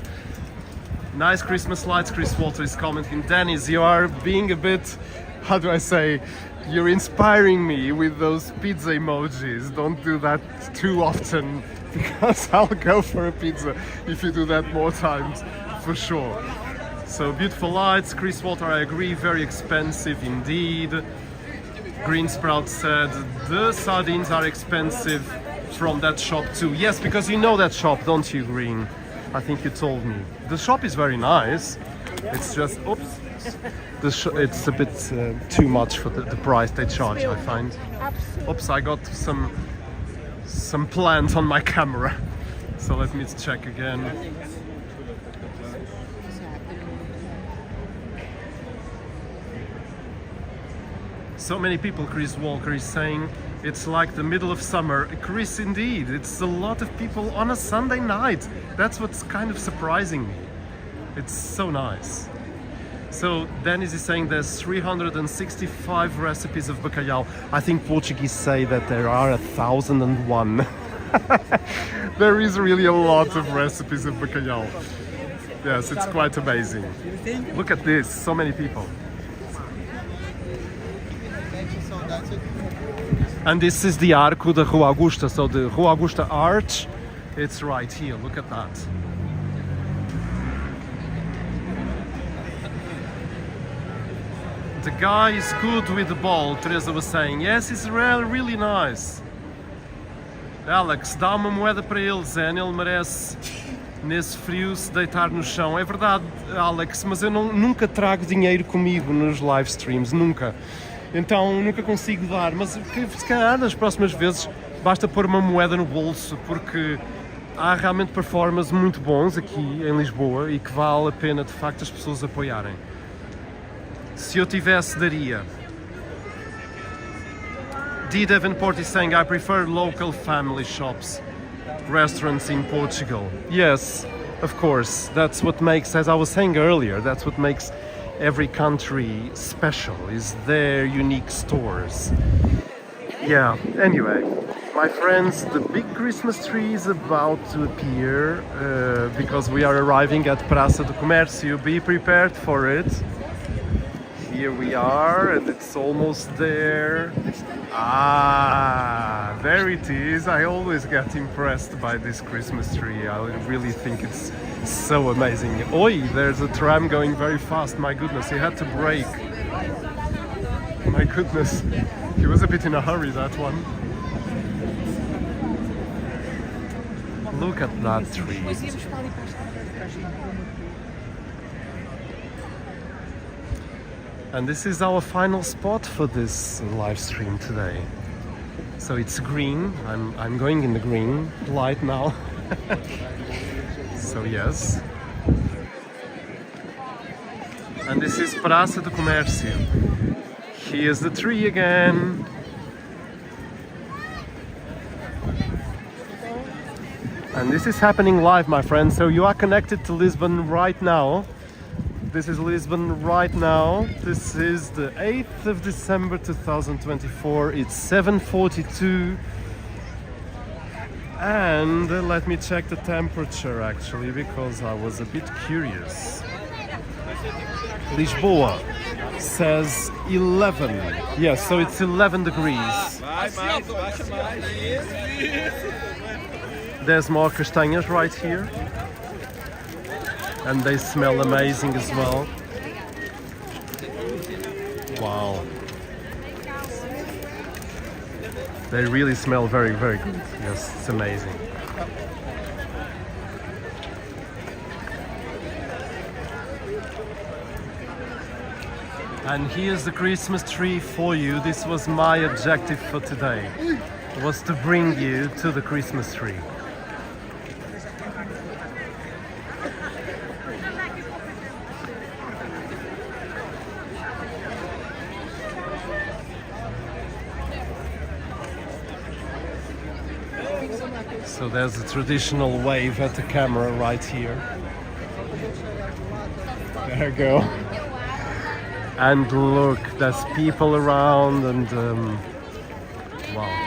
Nice Christmas lights. Chris Walter is commenting. Dennis, you are being a bit, how do I say, you're inspiring me with those pizza emojis. Don't do that too often, because I'll go for a pizza if you do that more times, for sure. So beautiful lights. Chris Walter, I agree, very expensive indeed. Green Sprout said the sardines are expensive from that shop too. Yes, because you know that shop, don't you, Green? I think you told me. The shop is very nice. It's just, oops, it's a bit too much for the price they charge, I find. Oops, I got some plant on my camera. So let me check again. So many people, Chris Walker is saying, it's like the middle of summer. Chris, indeed, it's a lot of people on a Sunday night. That's what's kind of surprising me. It's so nice. So Dennis is saying there's 365 recipes of bacalhau. I think Portuguese say that there are 1,001. There is really a lot of recipes of bacalhau. Yes, it's quite amazing. Look at this, so many people. And this is the Arco de Rua Augusta, so the Rua Augusta arch, it's right here, look at that. The guy is good with the ball, Teresa was saying. Yes, it's really nice. Alex, dá uma moeda para ele, Zen, ele merece nesse frio se deitar no chão. É verdade, Alex, mas eu nunca trago dinheiro comigo nos live streams, nunca. Então nunca consigo dar, mas se calhar nas próximas vezes basta pôr uma moeda no bolso, porque há realmente performances muito bons aqui em Lisboa e que vale a pena de facto as pessoas apoiarem. Se eu tivesse, daria. D. Davenport is saying, I prefer local family shops, restaurants in Portugal. Yes, of course, that's what makes, as I was saying earlier, that's what makes every country special, is their unique stores. Yeah, anyway, my friends, the big Christmas tree is about to appear because we are arriving at Praça do Comercio. Be prepared for it. Here we are, and it's almost there. Ah, there it is. I always get impressed by this Christmas tree. I really think it's so amazing. Oi, there's a tram going very fast. My goodness, he had to brake. My goodness, he was a bit in a hurry, that one. Look at that tree. And this is our final spot for this live stream today. So it's green. I'm going in the green light now. So yes. And this is Praça do Comercio. Here's the tree again. And this is happening live, my friends. So you are connected to Lisbon right now. This is Lisbon right now. This is the 8th of December 2024. It's 7:42. And let me check the temperature actually, because I was a bit curious. Lisboa says 11. Yes, so it's 11 degrees. There's more castanhas right here. And they smell amazing as well. Wow. They really smell very, very good. Yes, it's amazing. And here's the Christmas tree for you. This was my objective for today. Was to bring you to the Christmas tree. So there's a traditional wave at the camera right here. There you go. And look, there's people around and wow.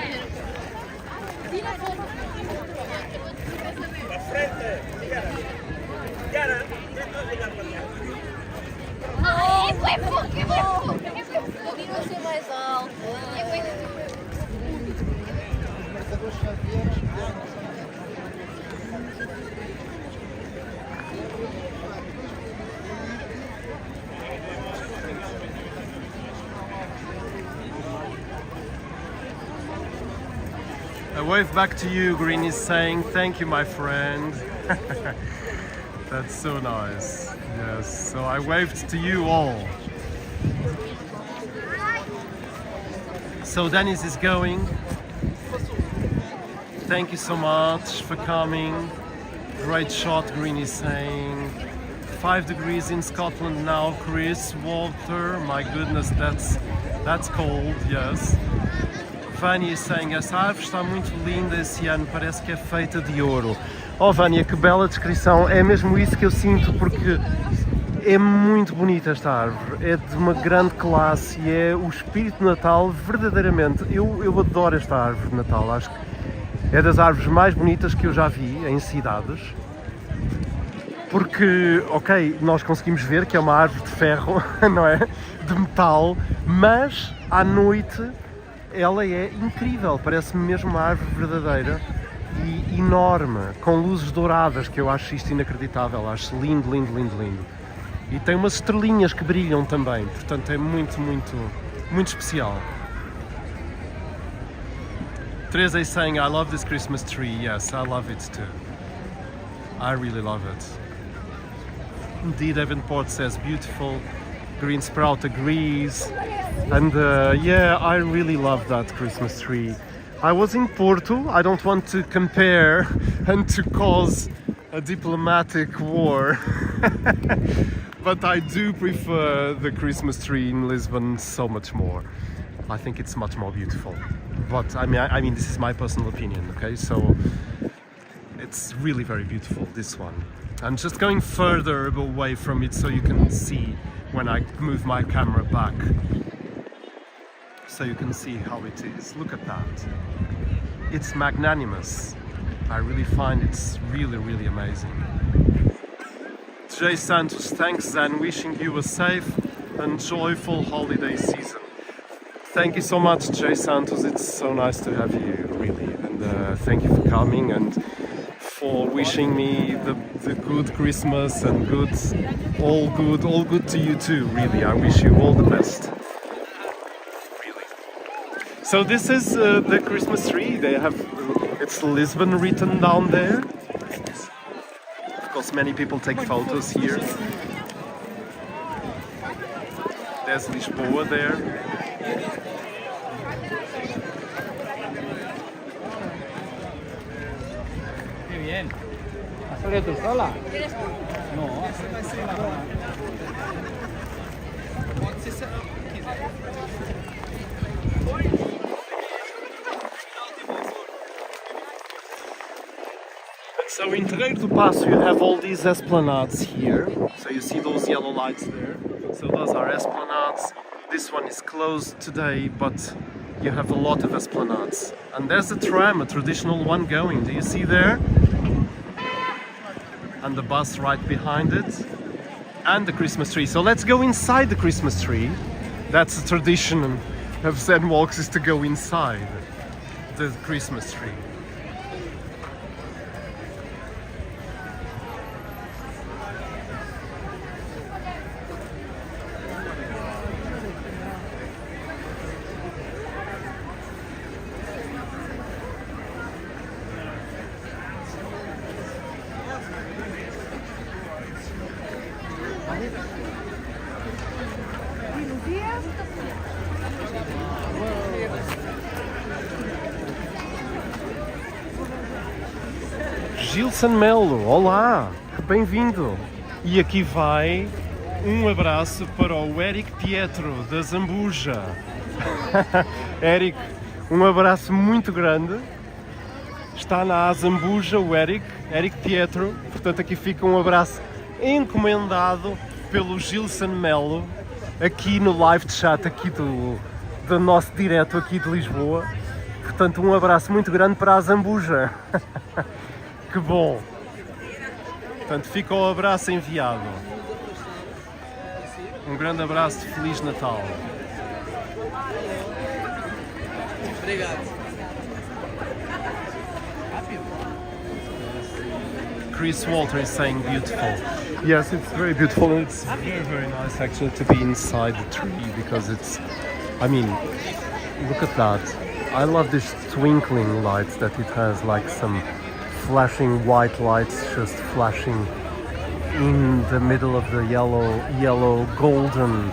A wave back to you, Green is saying, thank you, my friend. That's so nice. Yes, so I waved to you all. So Dennis is going. Thank you so much for coming. Great shot, Green is saying. 5 degrees in Scotland now, Chris. Walter, my goodness, that's cold, yes. Vânia is saying, essa árvore está muito linda esse ano, parece que é feita de ouro. Oh Vânia, que bela descrição, é mesmo isso que eu sinto, porque é muito bonita esta árvore, é de uma grande classe e é o espírito de Natal verdadeiramente. Eu adoro esta árvore de Natal, acho que é das árvores mais bonitas que eu já vi em cidades. Porque, ok, nós conseguimos ver que é uma árvore de ferro, não é? De metal, mas à noite ela é incrível, parece-me mesmo uma árvore verdadeira e enorme, com luzes douradas, que eu acho isto inacreditável, acho lindo, lindo, lindo, lindo. E tem umas estrelinhas que brilham também, portanto é muito, muito, muito especial. Teresa is saying, I love this Christmas tree. Yes, I love it too. I really love it. Indeed, Evanport says beautiful. Green Sprout agrees. And yeah, I really love that Christmas tree. I was in Porto. I don't want to compare and to cause a diplomatic war. But I do prefer the Christmas tree in Lisbon so much more. I think it's much more beautiful. But I mean, this is my personal opinion, okay? So it's really very beautiful, this one. I'm just going further away from it so you can see when I move my camera back. So you can see how it is. Look at that. It's magnanimous. I really find it's really, really amazing. Jay Santos, thanks Zan, wishing you a safe and joyful holiday season. Thank you so much, Jay Santos. It's so nice to have you, really. And thank you for coming and for wishing me the good Christmas and all good to you too, really. I wish you all the best. Really. So this is the Christmas tree. They have, it's Lisbon written down there. Of course, many people take photos here. There's Lisboa there. ¿Tú sola? No. So in Terreiro do Passo you have all these esplanades here. So you see those yellow lights there. So those are esplanades. This one is closed today, but you have a lot of esplanades. And there's a tram, a traditional one going. Do you see there? And the bus right behind it. And the Christmas tree. So let's go inside the Christmas tree. That's a tradition of Zen walks, is to go inside the Christmas tree. Gilson Melo, olá, bem-vindo! E aqui vai um abraço para o Eric Pietro da Zambuja. Eric, um abraço muito grande. Está na Zambuja o Eric Pietro. Portanto, aqui fica um abraço encomendado pelo Gilson Melo, aqui no live chat aqui do nosso direto aqui de Lisboa. Portanto, um abraço muito grande para a Zambuja. Que bom! Portanto, fica o abraço enviado. Um grande abraço de Feliz Natal. Obrigado. Chris Walter is saying beautiful. Yes, it's very beautiful and it's very, very nice actually to be inside the tree because it's, I mean, look at that. I love this twinkling lights that it has, like some flashing white lights just flashing in the middle of the yellow golden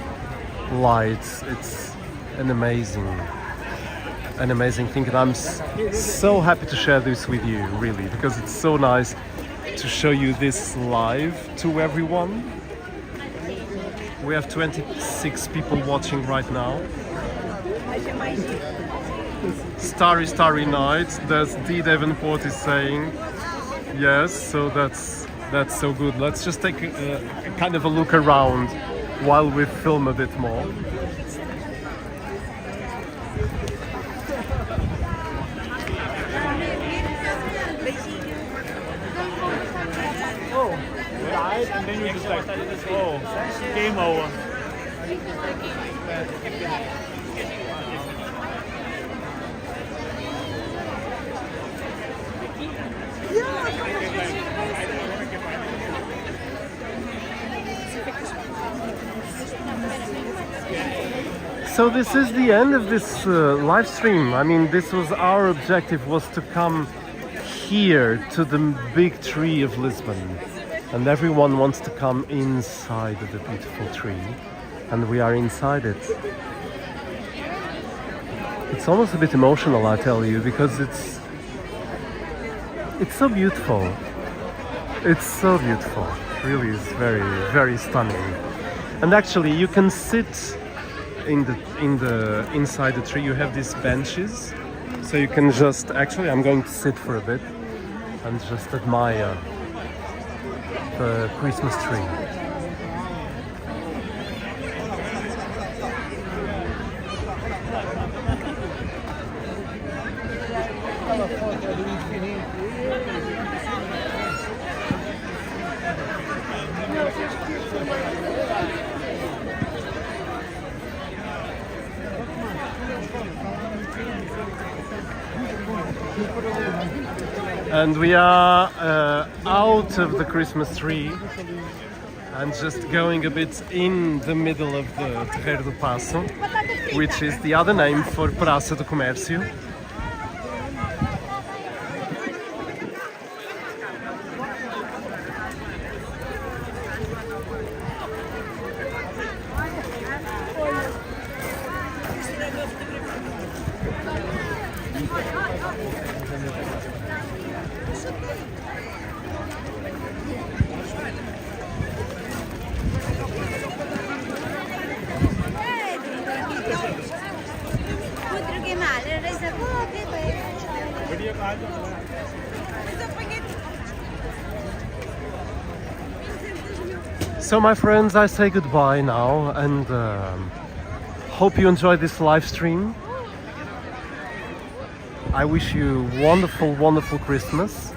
lights. It's an amazing thing, and I'm so happy to share this with you, really, because it's so nice to show you this live to everyone. We have 26 people watching right now. Starry night, that's D. Davenport is saying. Yes, so that's so good. Let's just take a kind of a look around while we film a bit more. Oh, right, and then you just like, oh, game over. So this is the end of this live stream. I mean, this was our objective, was to come here to the big tree of Lisbon. And everyone wants to come inside the beautiful tree. And we are inside it. It's almost a bit emotional, I tell you, because it's so beautiful. It's so beautiful. It really is very, very stunning. And actually, you can sit inside the tree. You have these benches, so you can just actually. I'm going to sit for a bit and just admire the Christmas tree. And we are out of the Christmas tree and just going a bit in the middle of the Terreiro do Passo, which is the other name for Praça do Comercio. So my friends, I say goodbye now and hope you enjoyed this live stream. I wish you wonderful, wonderful Christmas.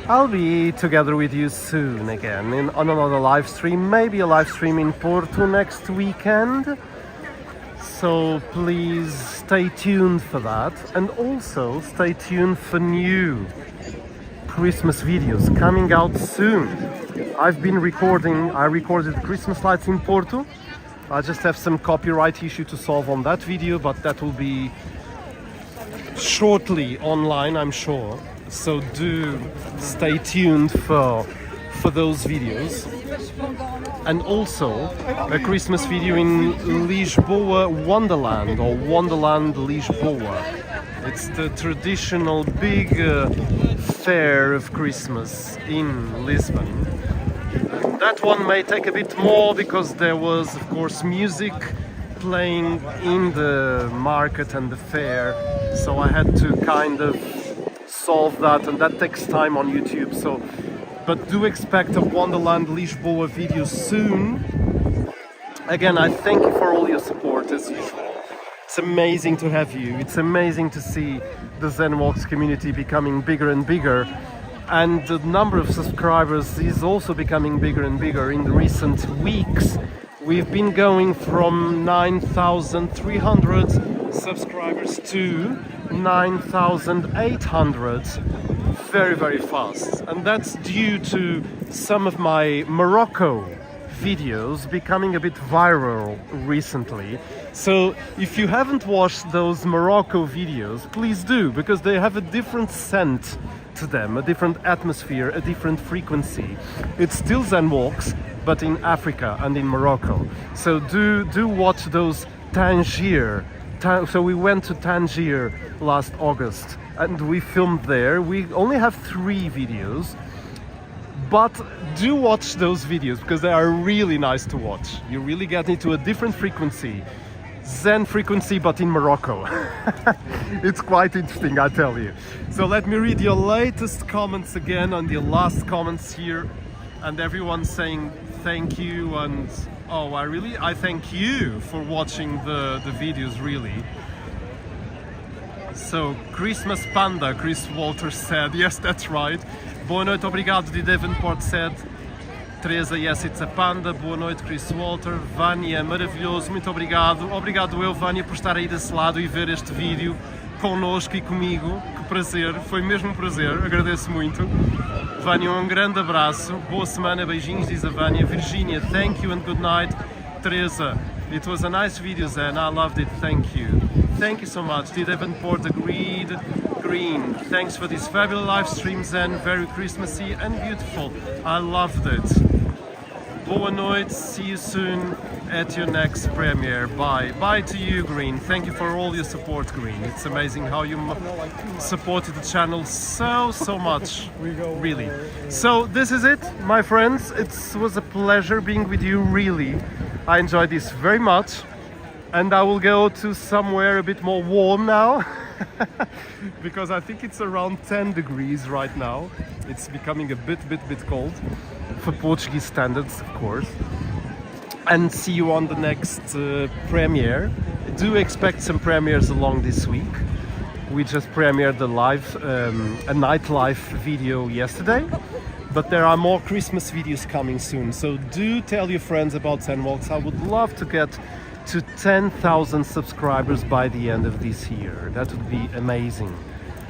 I'll be together with you soon again on another live stream, maybe a live stream in Porto next weekend. So please stay tuned for that, and also stay tuned for new Christmas videos coming out soon. I recorded Christmas lights in Porto. I just have some copyright issue to solve on that video, but that will be shortly online, I'm sure. So do stay tuned for those videos. And also a Christmas video in Lisboa Wonderland, or Wonderland Lisboa. It's the traditional big fair of Christmas in Lisbon. That one may take a bit more because there was, of course, music playing in the market and the fair, so I had to kind of solve that, and that takes time on YouTube. So, but do expect a Wonderland Lisboa video soon. Again, I thank you for all your support as usual. It's amazing to have you. It's amazing to see the ZenWalks community becoming bigger and bigger. And the number of subscribers is also becoming bigger and bigger. In the recent weeks, we've been going from 9,300 subscribers to 9,800 very, very fast. And that's due to some of my Morocco videos becoming a bit viral recently. So if you haven't watched those Morocco videos, please do, because they have a different scent to them, a different atmosphere, a different frequency. It's still ZenWalks, but in Africa and in Morocco. So do watch those Tangier. So we went to Tangier last August and we filmed there. We only have 3 videos, but do watch those videos because they are really nice to watch. You really get into a different frequency. Zen frequency, but in Morocco. It's quite interesting, I tell you. So let me read your latest comments again, on the last comments here, and everyone saying thank you, and oh, I thank you for watching the videos, really. So, Christmas Panda, Chris Walter said, yes, that's right. Boa noite, obrigado, de Devonport said. Teresa, yes, it's a panda. Boa noite, Chris Walter. Vânia, maravilhoso, muito obrigado. Obrigado eu, Vânia, por estar aí desse lado e ver este vídeo connosco e comigo. Que prazer, foi mesmo um prazer, agradeço muito. Vânia, um grande abraço. Boa semana, beijinhos, diz a Vânia. Virginia, thank you and good night. Teresa, It was a nice video, Zen. I loved it. Thank you. Thank you so much. Did Davenport agreed? Green. Thanks for this fabulous live stream, Zen. Very Christmassy and beautiful. I loved it. Boa noite. See you soon at your next premiere. Bye. Bye to you, Green. Thank you for all your support, Green. It's amazing how you supported the channel so much. Really. So this is it, my friends. It was a pleasure being with you, really. I enjoyed this very much. And I will go to somewhere a bit more warm now. Because I think it's around 10 degrees right now. It's becoming a bit cold for Portuguese standards, of course. And see you on the next premiere. Do expect some premieres along this week. We just premiered a nightlife video yesterday, but there are more Christmas videos coming soon. So do tell your friends about Zenwalks. I would love to get to 10,000 subscribers by the end of this year. That would be amazing.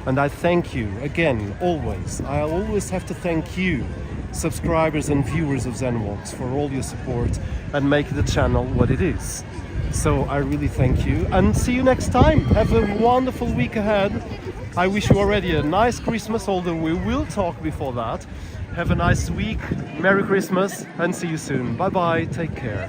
And I thank you again, always. I always have to thank you, subscribers and viewers of Zenwalks, for all your support and make the channel what it is. So I really thank you and see you next time. Have a wonderful week ahead. I wish you already a nice Christmas, although we will talk before that. Have a nice week, Merry Christmas, and see you soon. Bye bye, take care.